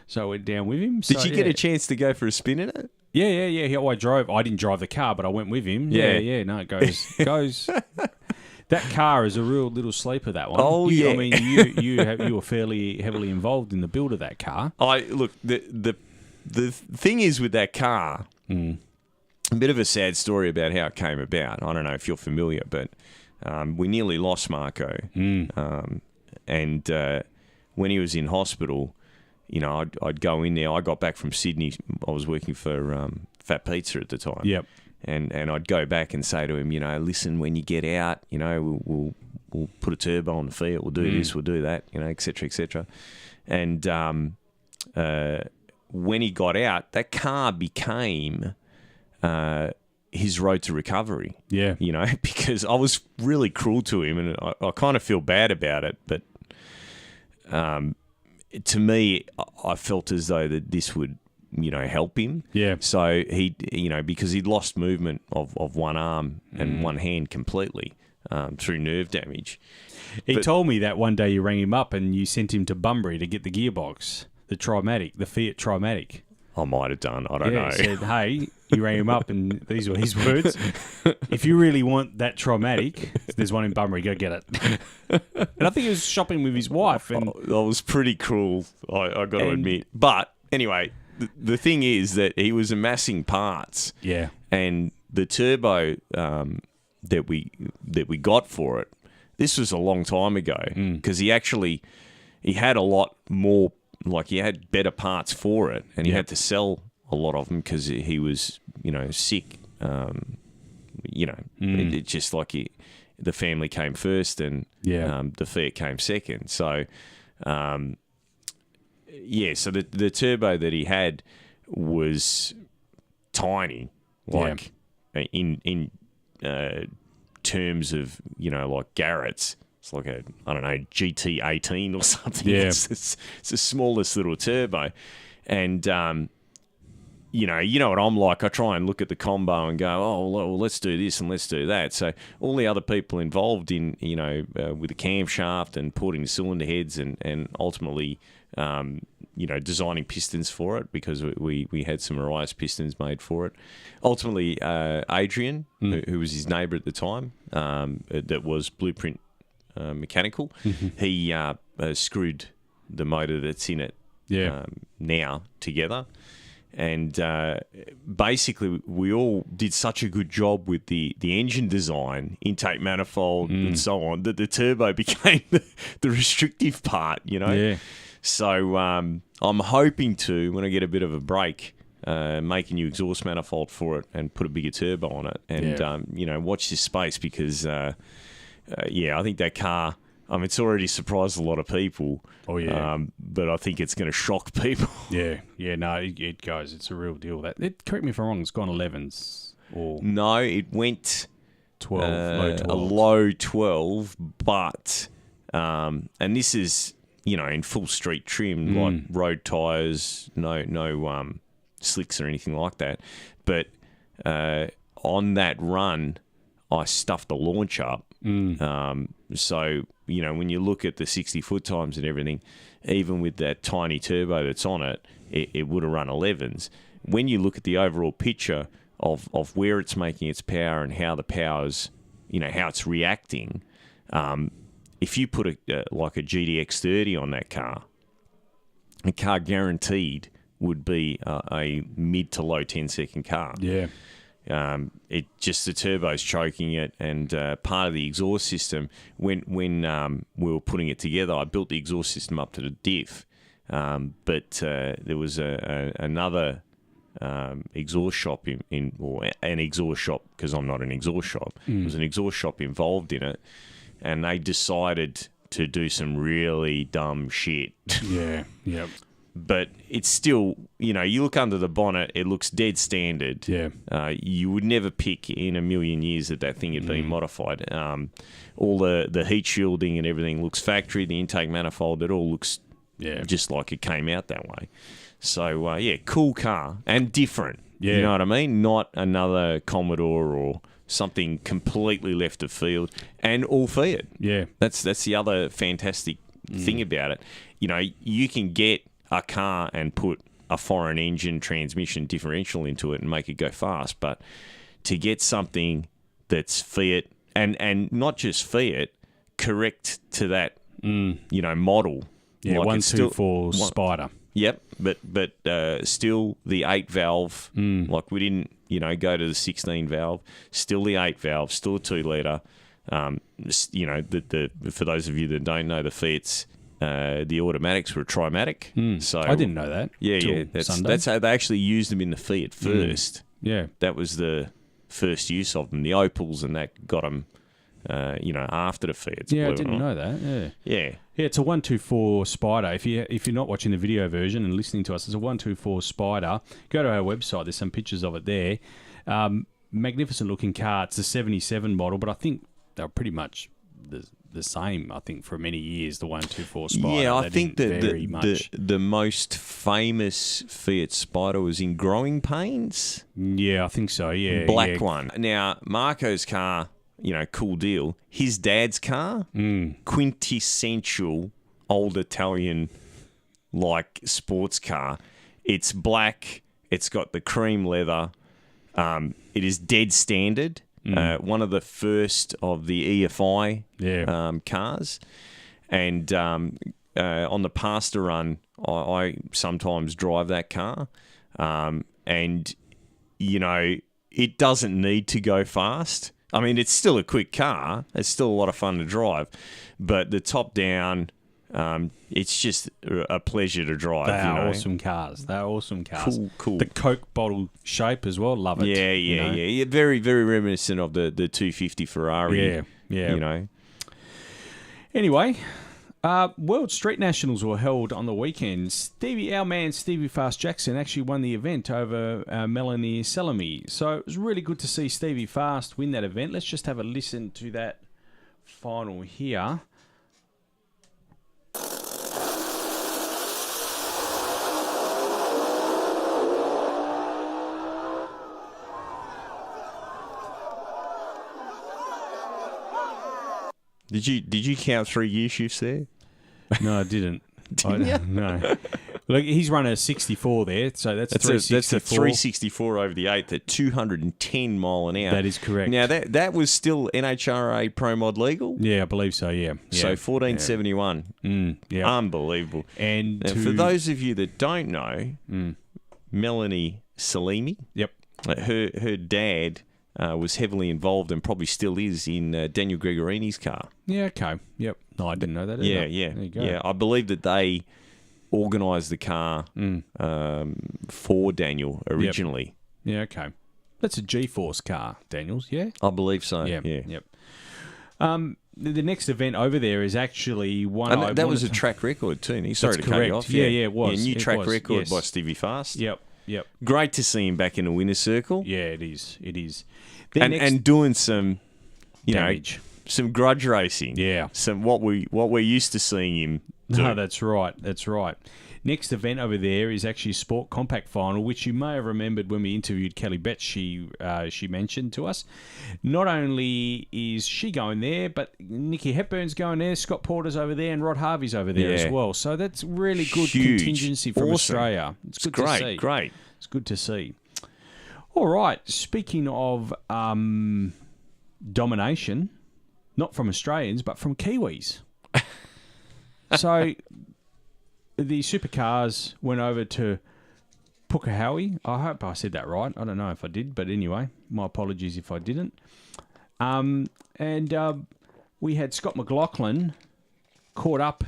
So I went down with him. Did you get a chance to go for a spin in it? Yeah. I drove. I didn't drive the car, but I went with him. Yeah. No, it goes. That car is a real little sleeper, that one. Oh, yeah. I mean, you were fairly heavily involved in the build of that car. Look, the thing is with that car, a bit of a sad story about how it came about. I don't know if you're familiar, but we nearly lost Marco. And when he was in hospital, I'd go in there. I got back from Sydney. I was working for Fat Pizza at the time. Yep. And I'd go back and say to him, listen, when you get out, we'll put a turbo on the Fiat, we'll do this, we'll do that, et cetera, et cetera. And when he got out, that car became his road to recovery. Yeah. Because I was really cruel to him, and I kind of feel bad about it. But to me, I felt as though that this would help him. Yeah. So he, because he'd lost movement of one arm and one hand completely through nerve damage. He told me that one day you rang him up and you sent him to Bunbury to get the gearbox, the Fiat Trimatic. I might have done. I don't know. Said, hey, He rang him up, and these were his words. If you really want that Trimatic, there's one in Bunbury. Go get it. And I think he was shopping with his wife. And that was pretty cruel, I got to admit. But anyway, the thing is that he was amassing parts. Yeah. And the turbo that we got for it, this was a long time ago because he had a lot more, like he had better parts for it, and he had to sell a lot of them because he was, sick. It's just like the family came first and the Fiat came second. So, so the turbo that he had was tiny, like in terms of, like Garrett's. It's like a, I don't know, GT18 or something. Yeah. It's the smallest little turbo. And, you know what I'm like. I try and look at the combo and go, oh, well, let's do this and let's do that. So all the other people involved in, with the camshaft and porting the cylinder heads and ultimately, designing pistons for it, because we had some Arias pistons made for it. Ultimately, Adrian, who was his neighbour at the time, that was Blueprint Mechanical, he screwed the motor that's in it now together. And basically, we all did such a good job with the engine design, intake manifold, and so on, that the turbo became the restrictive part, Yeah. So I'm hoping to, when I get a bit of a break, make a new exhaust manifold for it and put a bigger turbo on it, and watch this space because, I think that car. It's already surprised a lot of people. Oh, yeah. But I think it's going to shock people. Yeah. No, it goes. It's a real deal. Correct me if I'm wrong, it's gone 11s. Or no, it went 12, low 12. A low 12, but, and this is, in full street trim, like road tyres, no slicks or anything like that. But on that run, I stuffed the launch up. So, when you look at the 60-foot times and everything, even with that tiny turbo that's on it, it would have run 11s. When you look at the overall picture of where it's making its power and how the power's, how it's reacting, if you put a GDX30 on that car, the car guaranteed would be a mid to low 10-second car. Yeah. The turbo's choking it, and part of the exhaust system, when we were putting it together, I built the exhaust system up to the diff, but there was another exhaust shop an exhaust shop, because I'm not an exhaust shop. There was an exhaust shop involved in it, and they decided to do some really dumb shit. Yeah, yep. But it's still, you look under the bonnet, it looks dead standard. Yeah. You would never pick in a million years that thing had been modified. All the heat shielding and everything looks factory, the intake manifold, it all looks just like it came out that way. So, cool car and different. Yeah. You know what I mean? Not another Commodore or something completely left of field, and all Fiat. Yeah. That's the other fantastic thing about it. You can get a car and put a foreign engine, transmission, differential into it and make it go fast. But to get something that's Fiat, and not just Fiat, correct to that, model. Yeah, like 124 Spider. Yep, but still the 8-valve. Like we didn't, go to the 16-valve. Still the 8-valve, still a 2-litre. For those of you that don't know, the Fiat's, the automatics were a Trimatic. So I didn't know that. Yeah. That's how they actually used them in the Fiat first. Yeah. That was the first use of them. The Opals and that got them, after the Fiats. Yeah, I didn't know that. Yeah. Yeah. Yeah, it's a 124 Spider. If you're not watching the video version and listening to us, it's a 124 Spider. Go to our website. There's some pictures of it there. Magnificent looking car. It's a 77 model, but I think they're pretty much the same, I think, for many years, the 124 Spider. Yeah, I think that the most famous Fiat Spider was in Growing Pains. Yeah, I think so, yeah. Black one. Now, Marco's car, cool deal. His dad's car, quintessential old Italian, sports car. It's black. It's got the cream leather. It is dead standard. One of the first of the EFI cars. And on the pasta run, I sometimes drive that car. And, you know, it doesn't need to go fast. I mean, it's still a quick car. It's still a lot of fun to drive. But the top down, it's just a pleasure to drive. They are awesome cars. They're awesome cars. Cool. The Coke bottle shape as well. Love it. Yeah. Very, very reminiscent of the 250 Ferrari. Yeah. You know. Anyway, World Street Nationals were held on the weekend. Our man Stevie Fast Jackson actually won the event over Melanie Salami. So it was really good to see Stevie Fast win that event. Let's just have a listen to that final here. Did you count 3 gear shifts there? No, I didn't. Didn't you? No. Look, he's running a 64 there, so that's 364. That's a 364 over the 8th at 210 mile an hour. That is correct. Now, that was still NHRA Pro Mod legal? Yeah, I believe so, yeah. So 1471. Yeah. Unbelievable. And now, for those of you that don't know, Melanie Salimi, her dad was heavily involved and probably still is in Daniel Gregorini's car. Yeah, okay. Yep. No, I didn't know that either. Yeah. There you go. Yeah, I believe that they organised the car for Daniel originally. Yep. Yeah, okay. That's a G-Force car, Daniel's, yeah? I believe so, yeah. Yep. The next event over there is actually one and that was a track record too, Nick. Sorry to cut you off. Yeah, it was. New track record yes. by Stevie Fast. Yep. Great to see him back in the winner's circle. Yeah, it is. And doing some, damage. Some grudge racing. Yeah. Some what we're used to seeing him do. No, that's right. Next event over there is actually a Sport Compact Final, which you may have remembered when we interviewed Kelly Betts. She mentioned to us. Not only is she going there, but Nikki Hepburn's going there, Scott Porter's over there, and Rod Harvey's over there as well. So that's really good contingency from Australia. It's good to see. Great. It's good to see. All right. Speaking of domination, not from Australians, but from Kiwis. So the supercars went over to Pukekohe. I hope I said that right. I don't know if I did, but anyway, my apologies if I didn't. And we had Scott Mclaughlin caught up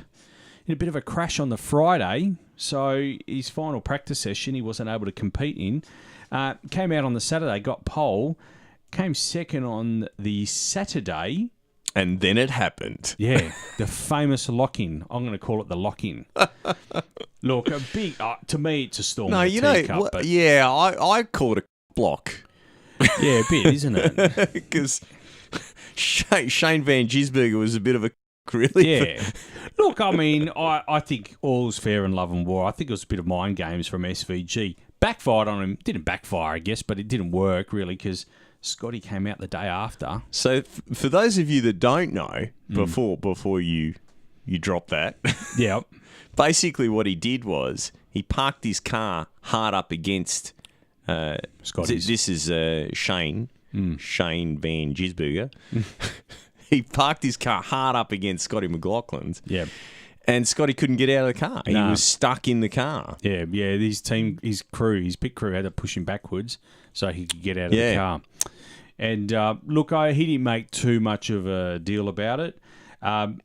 in a bit of a crash on the Friday. So his final practice session he wasn't able to compete in. Came out on the Saturday, got pole, came second on the Saturday. And then it happened. Yeah, the famous lock-in. I'm going to call it the lock-in. Look, a big to me, it's a storm. No, you know, I call it a block. Yeah, a bit, isn't it? Because Shane Van Gisbergen was a bit of a really. Yeah. Look, I mean, I think all's fair in love and war. I think it was a bit of mind games from SVG. Backfired on him. Didn't backfire, I guess, but it didn't work really because Scotty came out the day after. So for those of you that don't know, before you drop that, yeah, basically what he did was he parked his car hard up against Scotty's. This is Shane Van Gisbergen. He parked his car hard up against Scotty McLaughlin's. Yeah. And Scotty couldn't get out of the car. He was stuck in the car. Yeah. His pit crew had to push him backwards so he could get out of the car. And look, he didn't make too much of a deal about it.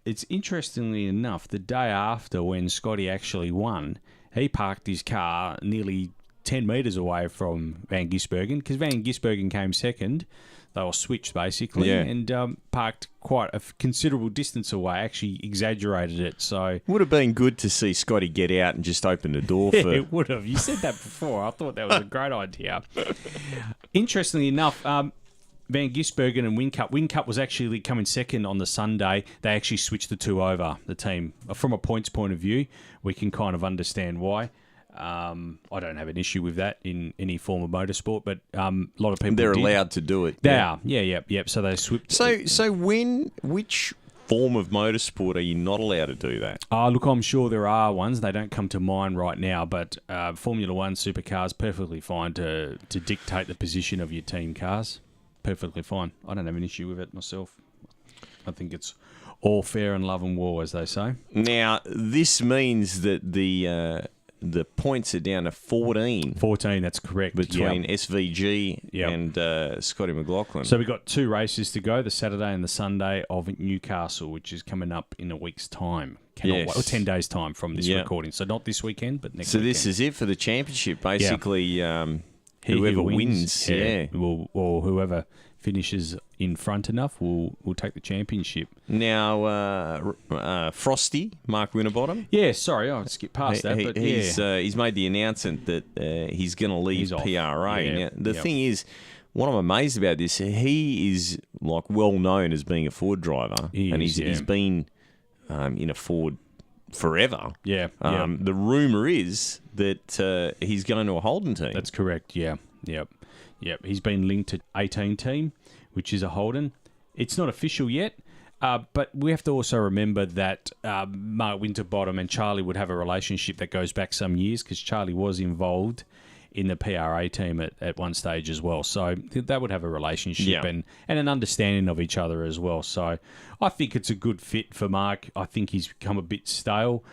It's interestingly enough, the day after when Scotty actually won, he parked his car nearly 10 metres away from Van Gisbergen because Van Gisbergen came second. They were switched basically and parked quite a considerable distance away, actually exaggerated it. So would have been good to see Scotty get out and just open the door for... it would have. You said that before. I thought that was a great idea. Interestingly enough, Van Gisbergen and Whincup was actually coming second on the Sunday. They actually switched the two over, the team. From a points point of view, we can kind of understand why. I don't have an issue with that in any form of motorsport, but a lot of people they're allowed to do it. They are, yeah. So they switched. So which form of motorsport are you not allowed to do that? Look, I'm sure there are ones. They don't come to mind right now, but Formula One supercars, perfectly fine to dictate the position of your team cars. Perfectly fine. I don't have an issue with it myself. I think it's all fair and love and war, as they say. Now, this means that the points are down to 14. 14, that's correct. Between SVG and Scotty McLaughlin. So we've got 2 races to go, the Saturday and the Sunday of Newcastle, which is coming up in a week's time. Wait, or 10 days' time from this recording. So not this weekend, but next weekend. So this is it for the championship, basically. Whoever wins or whoever finishes in front enough will take the championship. Now, Frosty, Mark Winterbottom. Yeah, sorry, I skipped past that. But he's made the announcement that he's going to leave PRA. Yeah. Now, the thing is, what I'm amazed about this, he is like well known as being a Ford driver, he's been in a Ford forever. Yeah. The rumour is that he's going to a Holden team. That's correct. Yeah. Yep. He's been linked to 18 team, which is a Holden. It's not official yet, but we have to also remember that Mark Winterbottom and Charlie would have a relationship that goes back some years because Charlie was involved in the PRA team at one stage as well. So they would have a relationship and an understanding of each other as well. So I think it's a good fit for Mark. I think he's become a bit stale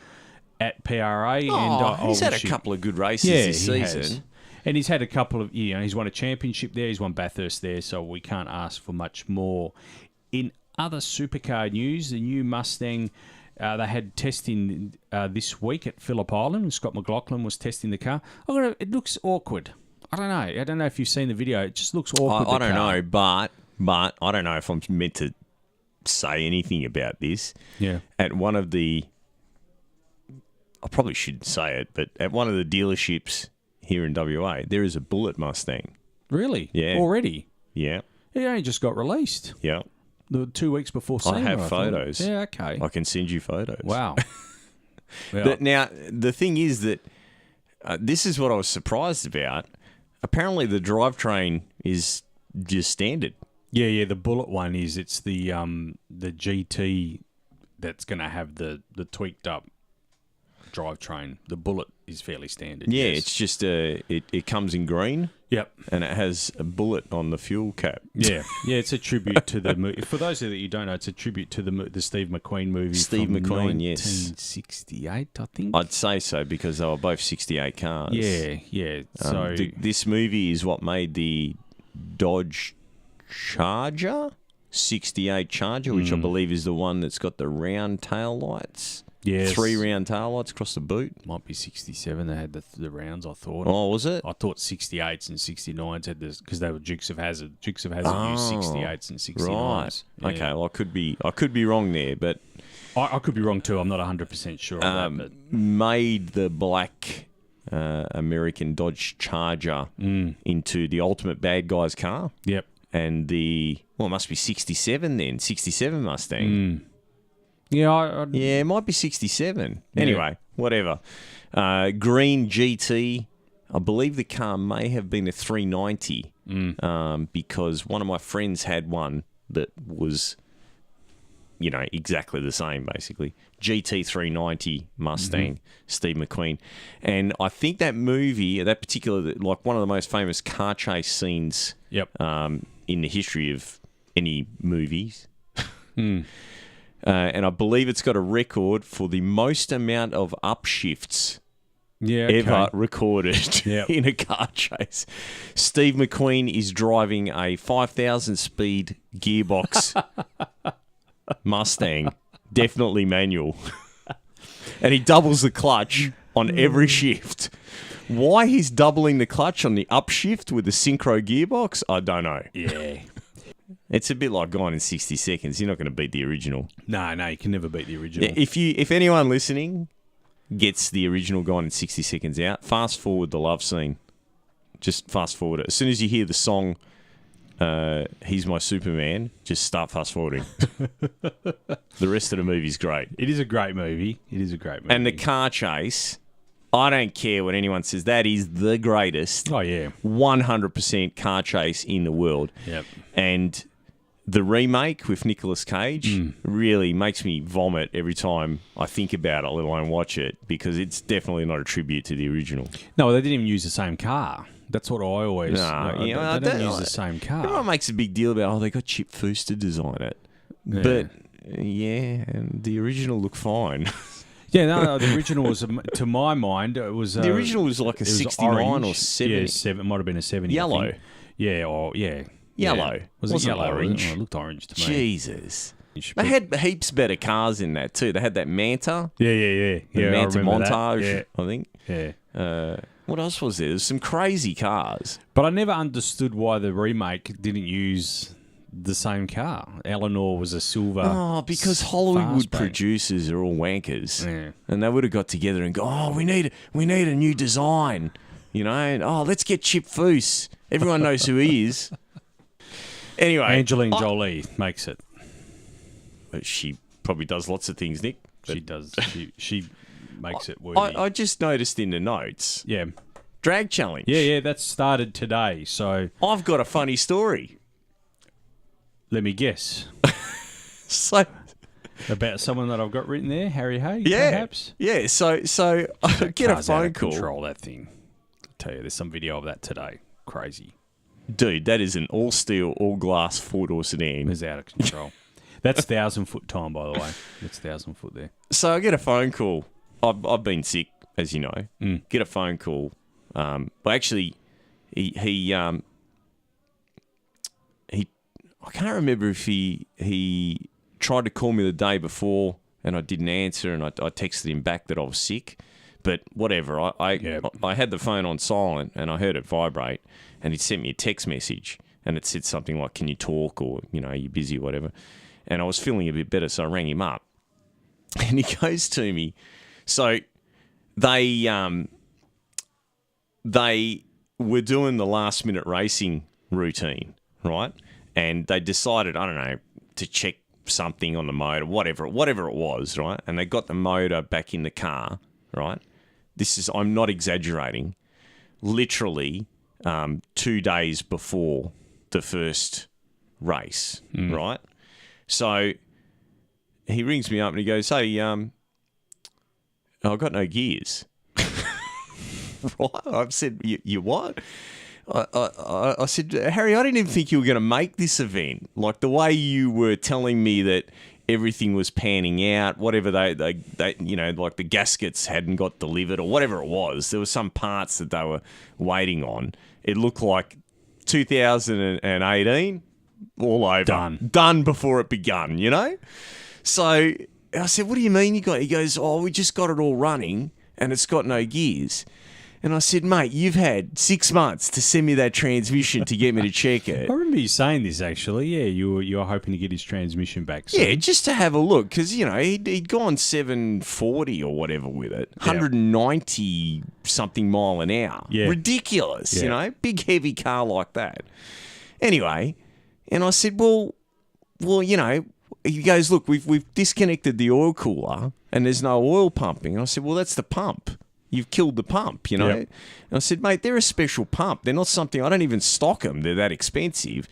at PRA. He's had a couple of good races this season. Has. And he's had a couple of, he's won a championship there, he's won Bathurst there, so we can't ask for much more. In other supercar news, the new Mustang, they had testing this week at Phillip Island. Scott McLaughlin was testing the car. It looks awkward. I don't know if you've seen the video. It just looks awkward. I don't know, but I don't know if I'm meant to say anything about this. Yeah. At one of the, I probably shouldn't say it, but at one of the dealerships here in WA, there is a Bullitt Mustang. Really? Yeah. Already? Yeah. It only just got released. Yeah. 2 weeks before SEMA. I have photos. Yeah, okay. I can send you photos. Wow. Well, now, the thing is that this is what I was surprised about. Apparently, the drivetrain is just standard. Yeah. The Bullitt one is. It's the GT that's going to have the tweaked up drivetrain. The Bullitt is fairly standard. Yeah, yes. It's just it comes in green. Yep. And it has a bullet on the fuel cap. Yeah. It's a tribute to the movie. For those of you that you don't know, it's a tribute to the Steve McQueen movie. Steve from McQueen, 1968, I think. I'd say so because they were both 68 cars. Yeah. So this movie is what made the Dodge Charger, 68 Charger, which I believe is the one that's got the round tail lights. Yes. 3 round tail lights across the boot. Might be 67. They had the rounds, I thought. Oh, was it? I thought 68s and 69s had this because they were Dukes of Hazzard. Dukes of Hazzard used 68s and 69s. Right. Yeah. Okay, well, I could be wrong there, but I could be wrong too. I'm not 100% sure on that. But made the black American Dodge Charger into the ultimate bad guy's car. Yep. And it must be 67 then. 67 Mustang. Yeah, it might be 67. Anyway, whatever. Green GT. I believe the car may have been a 390 because one of my friends had one that was, exactly the same, basically. GT 390 Mustang, Steve McQueen. And I think that movie, that particular, like one of the most famous car chase scenes in the history of any movies. And I believe it's got a record for the most amount of upshifts ever recorded in a car chase. Steve McQueen is driving a 5,000 speed gearbox Mustang, definitely manual. And he doubles the clutch on every shift. Why he's doubling the clutch on the upshift with the synchro gearbox, I don't know. Yeah. It's a bit like Gone in 60 Seconds. You're not going to beat the original. No, you can never beat the original. If anyone listening gets the original Gone in 60 Seconds out, fast forward the love scene. Just fast forward it. As soon as you hear the song, He's My Superman, just start fast forwarding. The rest of the movie's great. It is a great movie. And the car chase, I don't care what anyone says. That is the greatest. Oh, yeah. 100% car chase in the world. Yep. And the remake with Nicolas Cage really makes me vomit every time I think about it, let alone watch it, because it's definitely not a tribute to the original. No, they didn't even use the same car. That's what I always... you know, they don't use the same car. Everyone makes a big deal about, they got Chip Foose to design it. Yeah. But, and the original looked fine. Yeah, no, the original was, to my mind, it was... the original was like a 69 orange. or 70. Yeah, it might have been a 70. Yellow. Yeah. Yellow. Yeah. Was Wasn't it yellow? orange. Oh, it looked orange to me. Jesus. They had heaps better cars in that too. They had that Manta. Yeah. The Manta Montage, that. I think. Yeah. What else was there? There's some crazy cars. But I never understood why the remake didn't use the same car. Eleanor was a silver. Oh, because Hollywood fastback. producers are all wankers. Yeah. And they would have got together and go, oh, we need a new design. You know, and, let's get Chip Foose. Everyone knows who he is. Anyway. Angelina Jolie makes it. She probably does lots of things, Nick. She does. She makes it worthy. I just noticed in the notes. Yeah. Drag challenge. Yeah, that started today. So I've got a funny story. let me guess. So About someone that I've got written there, Harry Hay, perhaps? Yeah, so I get a Car's out phone of call. Control that thing. I'll tell you, there's some video of that today. Crazy. Dude, that is an all steel, all glass four-door sedan. It's out of control. That's 1,000-foot time, by the way. It's 1,000-foot there. So I get a phone call. I've been sick, as you know. Get a phone call. Well, actually, he I can't remember if he tried to call me the day before and I didn't answer, and I texted him back that I was sick. But whatever, I had the phone on silent and I heard it vibrate, and he sent me a text message and it said something like, "Can you talk?" or, you know, "Are you busy?" or whatever. And I was feeling a bit better, so I rang him up. And he goes to me, so they were doing the last minute racing routine, right? And they decided, I don't know, to check something on the motor, whatever it was, right? And they got the motor back in the car, right? I'm not exaggerating, literally 2 days before the first race, right? So he rings me up and he goes, "Hey, I've got no gears." Right? I've said, you what? I said, "Harry, I didn't even think you were going to make this event. Like, the way you were telling me that everything was panning out, whatever they you know, like the gaskets hadn't got delivered or whatever it was. There were some parts that they were waiting on. It looked like 2018, all over. Done before it begun, you know?" So I said, "What do you mean you got?" He goes, "Oh, we just got it all running and it's got no gears." And I said, "Mate, you've had 6 months to send me that transmission to get me to check it." I remember you saying this, actually. Yeah, you were hoping to get his transmission back soon. Yeah, just to have a look, because, you know, he'd gone 740 or whatever with it. 190-something mile an hour. Yeah. Ridiculous, you know? Big, heavy car like that. Anyway, and I said, well, you know, he goes, "Look, we've disconnected the oil cooler and there's no oil pumping." And I said, "Well, that's the pump. You've killed the pump, you know?" Yep. And I said, "Mate, they're a special pump. They're not something, I don't even stock them. They're that expensive.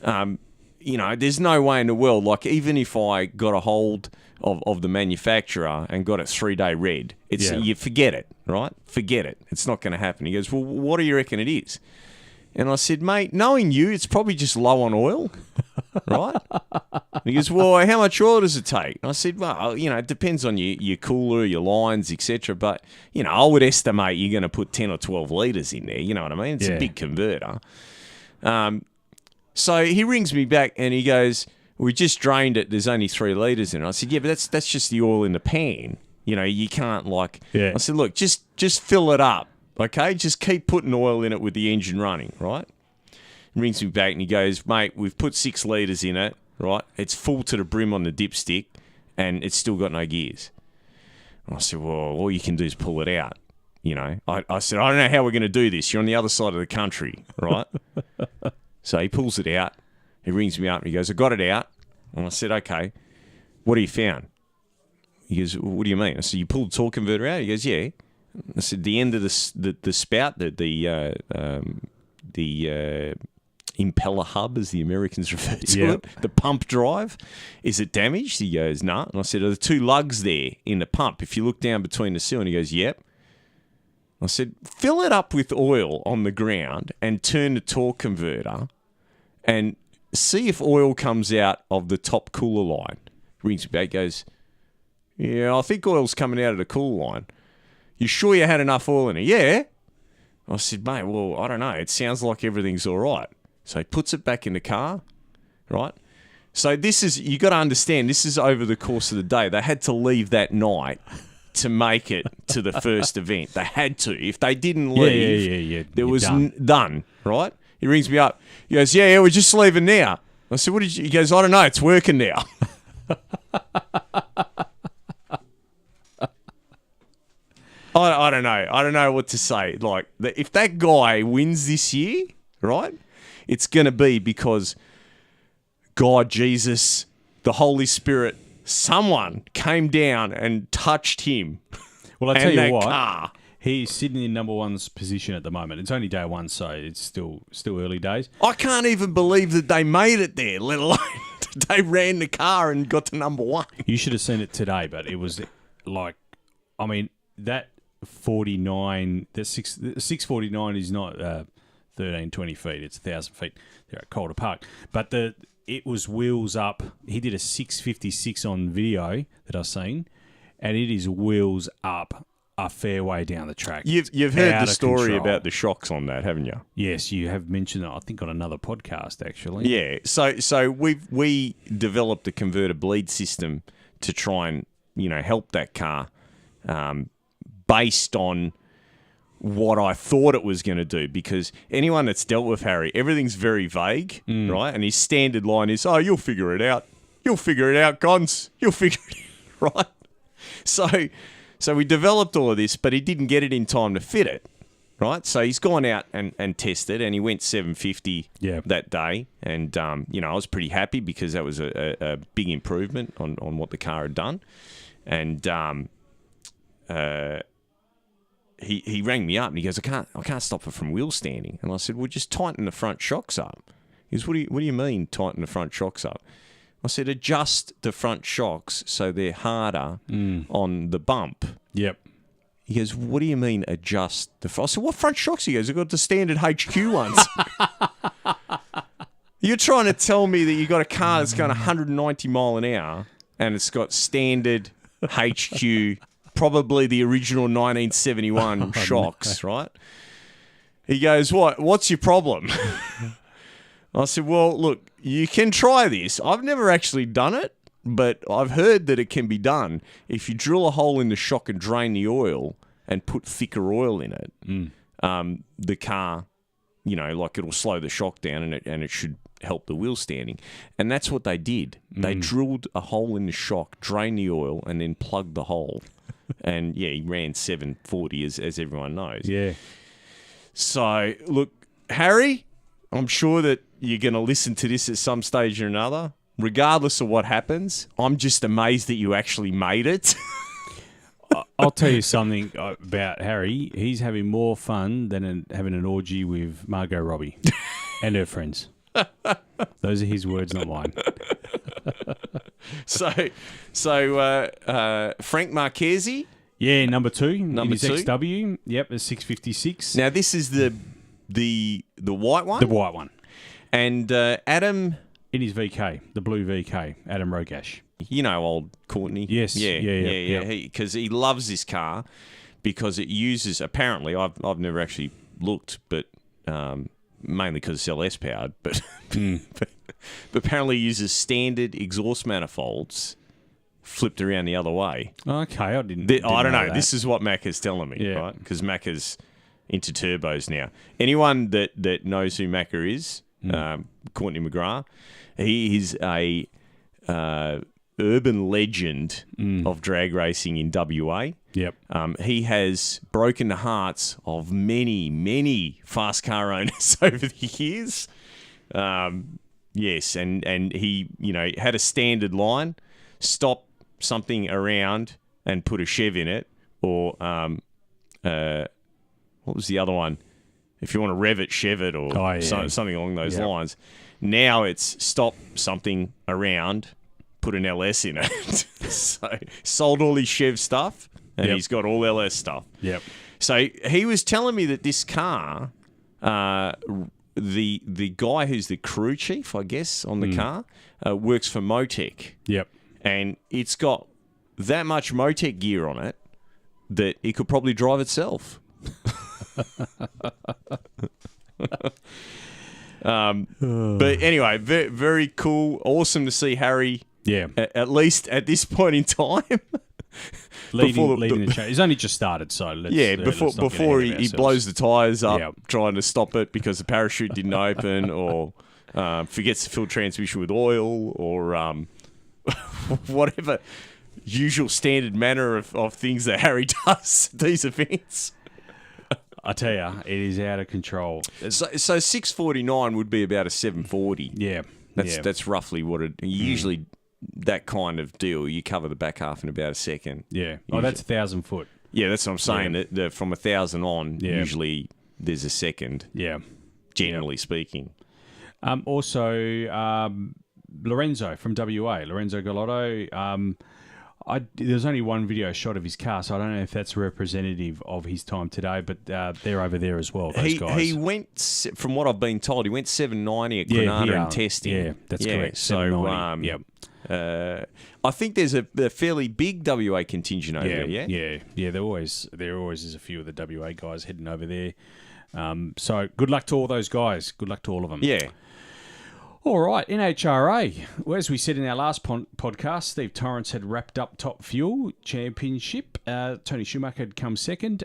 You know, there's no way in the world, like, even if I got a hold of the manufacturer and got a 3-day red, you forget it, right? Forget it. It's not going to happen." He goes, "Well, what do you reckon it is?" And I said, "Mate, knowing you, it's probably just low on oil." Right? And he goes, "Well, how much oil does it take?" And I said, "Well, you know, it depends on your cooler, your lines, etc. But, you know, I would estimate you're going to put 10 or 12 litres in there. You know what I mean? It's a big converter." So he rings me back and he goes, "We just drained it. There's only 3 litres in it." I said, "Yeah, but that's just the oil in the pan. You know, you can't, like..." I said, "Look, just fill it up, okay? Just keep putting oil in it with the engine running, right?" He rings me back and he goes, "Mate, we've put 6 litres in it, right? It's full to the brim on the dipstick and it's still got no gears." And I said, "Well, all you can do is pull it out." You know, I said, "I don't know how we're going to do this. You're on the other side of the country, right?" So he pulls it out. He rings me up and he goes, "I got it out." And I said, "Okay, what have you found?" He goes, "What do you mean?" I said, "You pulled the torque converter out?" He goes, "Yeah." I said, "The end of the spout, the impeller hub, as the Americans refer to it, the pump drive. Is it damaged? He goes, nah. And I said, are there 2 lugs there in the pump? If you look down between the seal, and he goes, yep. I said, fill it up with oil on the ground and turn the torque converter and see if oil comes out of the top cooler line. Rings me back, goes, yeah, I think oil's coming out of the cooler line. You sure you had enough oil in it? Yeah. I said, mate, well, I don't know. It sounds like everything's all right. So he puts it back in the car, right? So this is, you got to understand, this is over the course of the day. They had to leave that night to make it to the first event. They had to. If they didn't leave, there was done, right? He rings me up. He goes, yeah, we're just leaving now. I said, what did you? He goes, I don't know. It's working now. I don't know. I don't know what to say. Like, if that guy wins this year, right, it's going to be because God, Jesus, the Holy Spirit, someone came down and touched him. Well, I tell you what, car. he's sitting in number 1's position at the moment. It's only day 1, so it's still early days. I can't even believe that they made it there, let alone they ran the car and got to number 1. You should have seen it today, but it was like, I mean, that 49, the 649 is not 1320 feet. It's 1,000 feet. They're at Calder Park, but it was wheels up. He did a 656 on video that I've seen, and it is wheels up a fair way down the track. You've heard the story about the shocks on that, haven't you? Yes, you have mentioned it, I think, on another podcast, actually. Yeah, so we developed a converter bleed system to try and, help that car based on what I thought it was going to do, because anyone that's dealt with Harry, everything's very vague, right? And his standard line is, oh, you'll figure it out. You'll figure it out, Gons. You'll figure it out, right? So we developed all of this, but he didn't get it in time to fit it, right? So he's gone out and tested, and he went 750 that day. And, I was pretty happy because that was a big improvement on what the car had done. And he rang me up and he goes, I can't stop it from wheel standing. And I said, well, just tighten the front shocks up. He goes, what do you mean tighten the front shocks up? I said, adjust the front shocks so they're harder on the bump. Yep. He goes, what do you mean adjust the front? I said, what front shocks? He goes, I've got the standard HQ ones. You're trying to tell me that you got a car that's going 190 mile an hour and it's got standard HQ, probably the original 1971 shocks, right? He goes, what's your problem? I said, well, look, you can try this. I've never actually done it, but I've heard that it can be done. If you drill a hole in the shock and drain the oil and put thicker oil in it, the car, it'll slow the shock down and it should help the wheel standing. And that's what they did. They drilled a hole in the shock, drained the oil, and then plugged the hole. And, he ran 740, as everyone knows. Yeah. So, look, Harry, I'm sure that you're going to listen to this at some stage or another. Regardless of what happens, I'm just amazed that you actually made it. I'll tell you something about Harry. He's having more fun than having an orgy with Margot Robbie and her friends. Those are his words, not mine. So Frank Marchese. Yeah, number 2. Number 2. XW. Yep, the 656. Now, this is the white one? The white one. And Adam... In his VK, the blue VK, Adam Rogash. Old Courtney? Yes. Yeah. Because he loves this car because it uses... Apparently, I've never actually looked, but... mainly because it's LS powered, but apparently uses standard exhaust manifolds flipped around the other way. Okay, I didn't I don't know. That. This is what Macca's telling me, right? Because Macca's into turbos now. Anyone that knows who Macca is, Courtney McGrath, he is a urban legend of drag racing in WA. Yep. He has broken the hearts of many, many fast car owners over the years. Yes, and he, had a standard line, stop something around and put a Chev in it, or what was the other one? if you want to rev it, chev it, or something along those lines. Now it's stop something around, put an LS in it. So sold all his Chev stuff, and he's got all LS stuff. Yep. So he was telling me that this car, the guy who's the crew chief, I guess, on the car, works for Motec. Yep. And it's got that much Motec gear on it that it could probably drive itself. But anyway, very, very cool. Awesome to see Harry. Yeah. At least at this point in time. leading the change. He's only just started, so let's before he blows the tyres up trying to stop it because the parachute didn't open, or forgets to fill transmission with oil, or whatever usual standard manner of things that Harry does at these events. I tell you, it is out of control. So 649 would be about a 740. Yeah. That's roughly what it usually. That kind of deal, you cover the back half in about a second. Yeah. Oh, that's 1,000 foot. Yeah, that's what I'm saying. That from 1,000 on, usually there's a second. Yeah. Generally speaking. Also, Lorenzo from WA, Lorenzo Galotto. There's only one video shot of his car, so I don't know if that's representative of his time today, but they're over there as well, those guys. He went, from what I've been told, he went 790 at Granada in testing. Yeah, that's correct. So, I think there's a fairly big WA contingent over there, Yeah, there always is a few of the WA guys heading over there. So good luck to all those guys. Good luck to all of them. Yeah. All right, NHRA. Well, as we said in our last podcast, Steve Torrance had wrapped up Top Fuel Championship. Tony Schumacher had come second.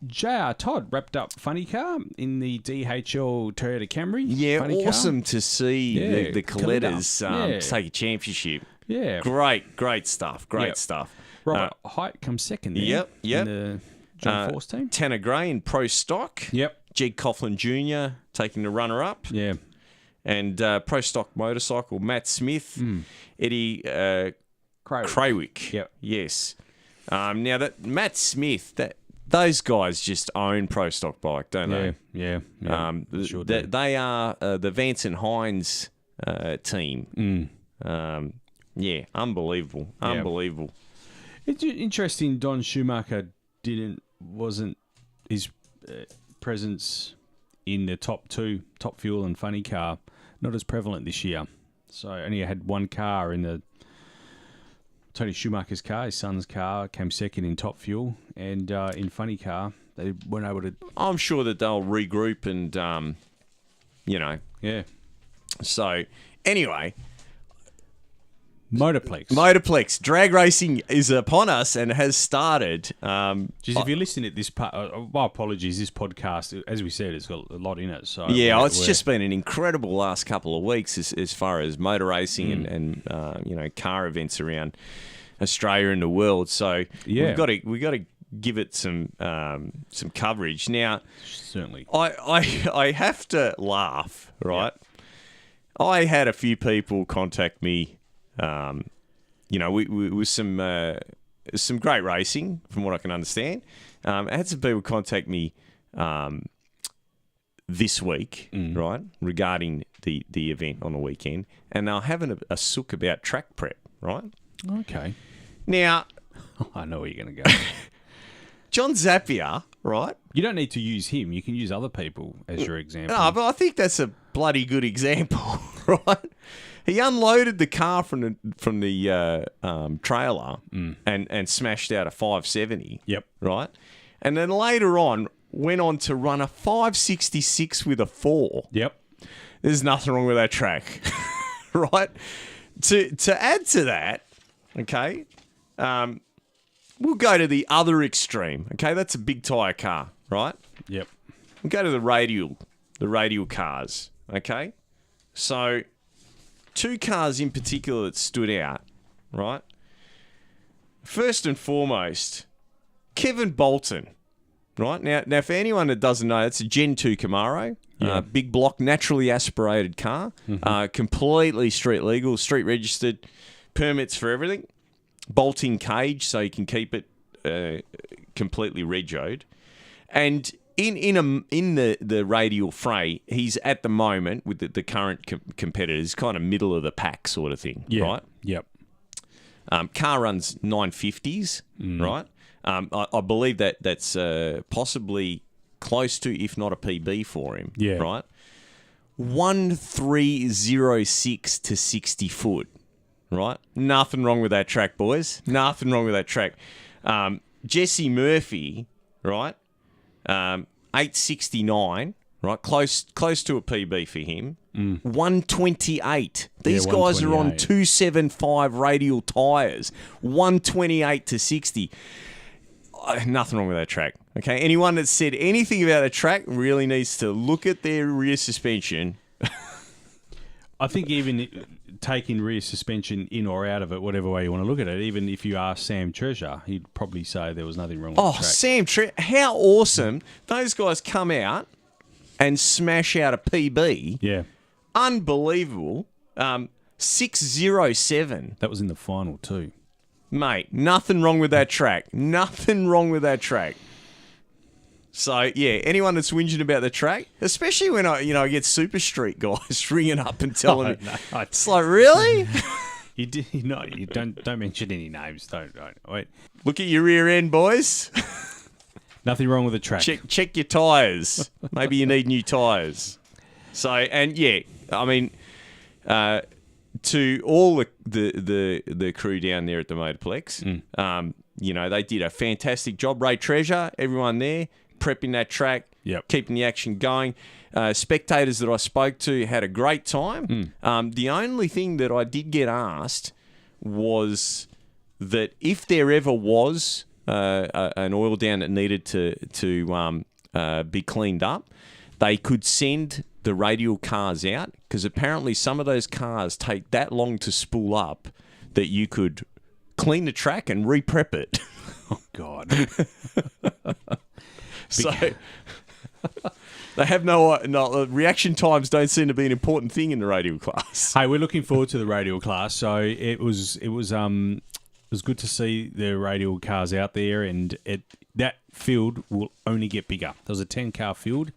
J.R. Todd wrapped up Funny Car in the DHL Toyota Camry. Yeah, Funny awesome car. to see the Colettas take a championship. Yeah. Great stuff. Great stuff. Robert Height comes second there. Yep. In the John Force team. Tanner Gray in Pro Stock. Yep. Jed Coughlin Jr. taking the runner-up. Yeah. And Pro Stock Motorcycle, Matt Smith, Eddie Craywick. Yep. Yes. Now, that Matt Smith, those guys just own Pro Stock Bike, don't they? Yeah. Sure they are the Vance and Hines team. Unbelievable. Unbelievable. It's interesting Don Schumacher wasn't his presence in the top two, Top Fuel and Funny Car, not as prevalent this year. So only had one car in the Tony Schumacher's car, his son's car, came second in Top Fuel, and in Funny Car, they weren't able to... I'm sure that they'll regroup and, Yeah. So, anyway... Motorplex. Drag racing is upon us and has started. If you're listening at this part, my apologies, this podcast, as we said, it's got a lot in it. So it's just been an incredible last couple of weeks as far as motor racing and car events around Australia and the world. So we've got to give it some coverage. Now, certainly, I have to laugh, right? Yep. I had a few people contact me. With some great racing, from what I can understand. I had some people contact me this week, right, regarding the event on the weekend, and they're having a sook about track prep, right? Okay. Now, I know where you're going to go. John Zappia, right? You don't need to use him. You can use other people as your example. No, but I think that's a bloody good example, right? He unloaded the car from the trailer and smashed out a 570. Yep. Right? And then later on, went on to run a 566 with a 4. Yep. There's nothing wrong with that track. Right? To add to that, okay, we'll go to the other extreme. Okay, that's a big tyre car, right? Yep. We'll go to the radial cars, okay? So... 2 cars in particular that stood out, right? First and foremost, Kevin Bolton, right? Now, for anyone that doesn't know, it's a Gen 2 Camaro, big block, naturally aspirated car, completely street legal, street registered, permits for everything, bolt-in cage so you can keep it completely regoed. And in the radial fray, he's at the moment with the current competitors, kind of middle of the pack sort of thing, right? Yep. Car runs 950s, right? I believe that's possibly close to, if not a PB for him, right? 1306 to 60 foot, right? Nothing wrong with that track, boys. Nothing wrong with that track. Jesse Murphy, right? 869, right? Close to a PB for him. 128. These guys are on 275 radial tyres. 128 to 60. Nothing wrong with that track. Okay, anyone that said anything about a track really needs to look at their rear suspension. I think even taking rear suspension in or out of it, whatever way you want to look at it, even if you ask Sam Treasure, he'd probably say there was nothing wrong with the track. Sam Treasure, how awesome. Those guys come out and smash out a PB. Yeah. Unbelievable. 607. That was in the final too. Mate, nothing wrong with that track. Nothing wrong with that track. So, yeah, anyone that's whinging about the track, especially when I get Super Street guys ringing up and telling me, it's like, really? You don't mention any names. Don't. Wait. Look at your rear end, boys. Nothing wrong with the track. Check your tyres. Maybe you need new tyres. So, and yeah, I mean, to all the crew down there at the Motorplex, they did a fantastic job. Ray Treasure, everyone there, prepping that track, keeping the action going. Spectators that I spoke to had a great time. The only thing that I did get asked was that if there ever was an oil down that needed to be cleaned up, they could send the radial cars out, because apparently some of those cars take that long to spool up that you could clean the track and re-prep it. Oh, God. So they have no reaction times don't seem to be an important thing in the radial class. Hey, we're looking forward to the radial class. So it was good to see the radial cars out there, and that field will only get bigger. There was a 10-car field,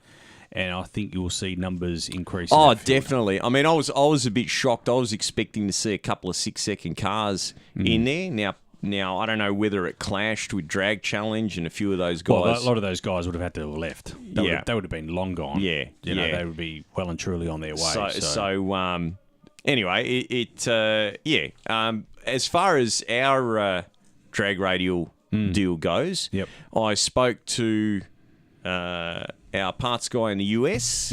and I think you will see numbers increase. Oh, definitely. I mean, I was a bit shocked. I was expecting to see a couple of 6-second cars in there. Now I don't know whether it clashed with Drag Challenge and a few of those guys. Well, a lot of those guys would have had to have left. They would have been long gone. Yeah, they would be well and truly on their way. So anyway, as far as our drag radial deal goes, I spoke to our parts guy in the US,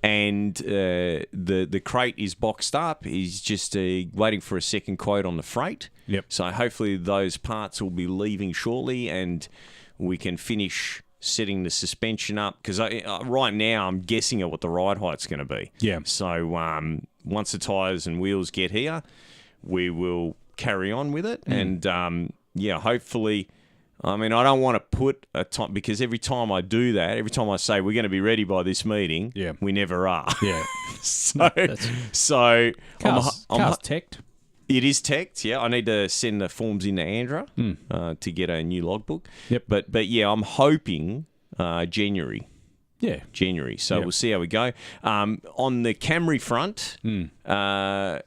and the crate is boxed up. He's just waiting for a second quote on the freight. So hopefully those parts will be leaving shortly, and we can finish setting the suspension up, because right now I'm guessing at what the ride height's going to be. So once the tyres and wheels get here, we will carry on with it, and hopefully. I mean, I don't want to put a time, because every time I do that, every time I say we're going to be ready by this meeting, we never are. So car's teched. It is teched, I need to send the forms in to Andra to get a new logbook. But I'm hoping January. January. So we'll see how we go. On the Camry front, the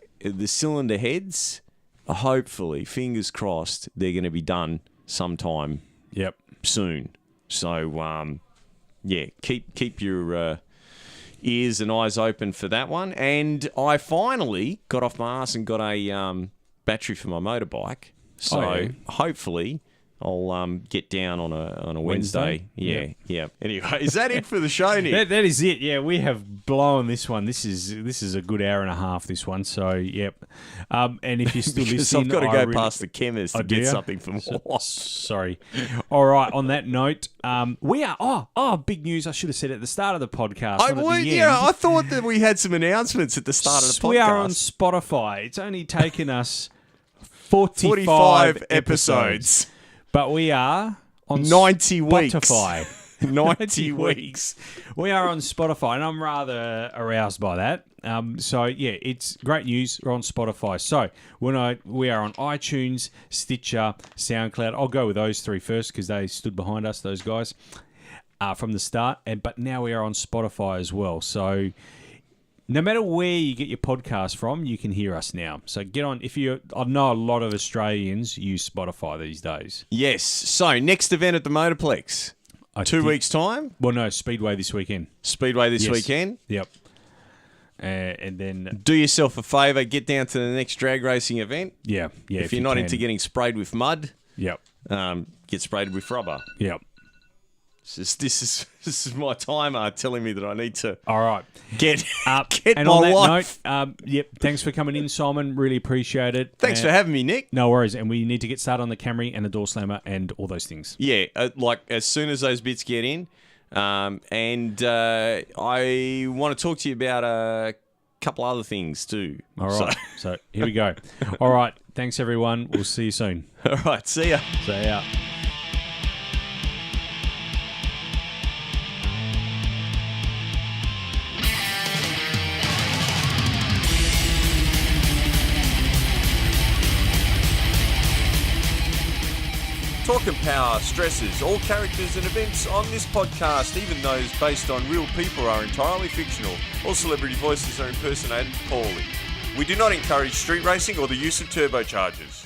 cylinder heads, hopefully, fingers crossed, they're going to be done sometime soon. So, keep your ears and eyes open for that one. And I finally got off my ass and got a battery for my motorbike. So hopefully I'll get down on a Wednesday. Yeah. Anyway, is that it for the show, Nick? That is it. Yeah, we have blown this one. This is a good hour and a half, this one. So, and if you're still listening, I've got to go past the chemist to get something for more. Sorry. All right. On that note, we are. Big news! I should have said at the start of the podcast. I thought that we had some announcements at the start of the podcast. We are on Spotify. It's only taken us 45 episodes. But we are on 90 Spotify. Weeks. 90 weeks. We are on Spotify, and I'm rather aroused by that. It's great news. We're on Spotify. So we are on iTunes, Stitcher, SoundCloud. I'll go with those three first because they stood behind us, those guys. from the start, but now we are on Spotify as well. So no matter where you get your podcast from, you can hear us now. So get on. I know a lot of Australians use Spotify these days. Yes. So next event at the Motorplex. 2 weeks' time? Well, no, Speedway this weekend. Speedway this weekend? Yep. And then... Do yourself a favour, get down to the next drag racing event. Yeah. If you're not into getting sprayed with mud, yep. Get sprayed with rubber. Yep. This is my timer telling me that I need to all right get and my on that wife. note, thanks for coming in, Simon. Really appreciate it. Thanks for having me, Nick. No worries. And we need to get started on the Camry and the door slammer and all those things. Yeah, like as soon as those bits get in, and I want to talk to you about a couple other things too. All right. So here we go. All right. Thanks everyone. We'll see you soon. All right. See ya. See ya. Talk and Power stresses all characters and events on this podcast, even those based on real people, are entirely fictional. All celebrity voices are impersonated poorly. We do not encourage street racing or the use of turbochargers.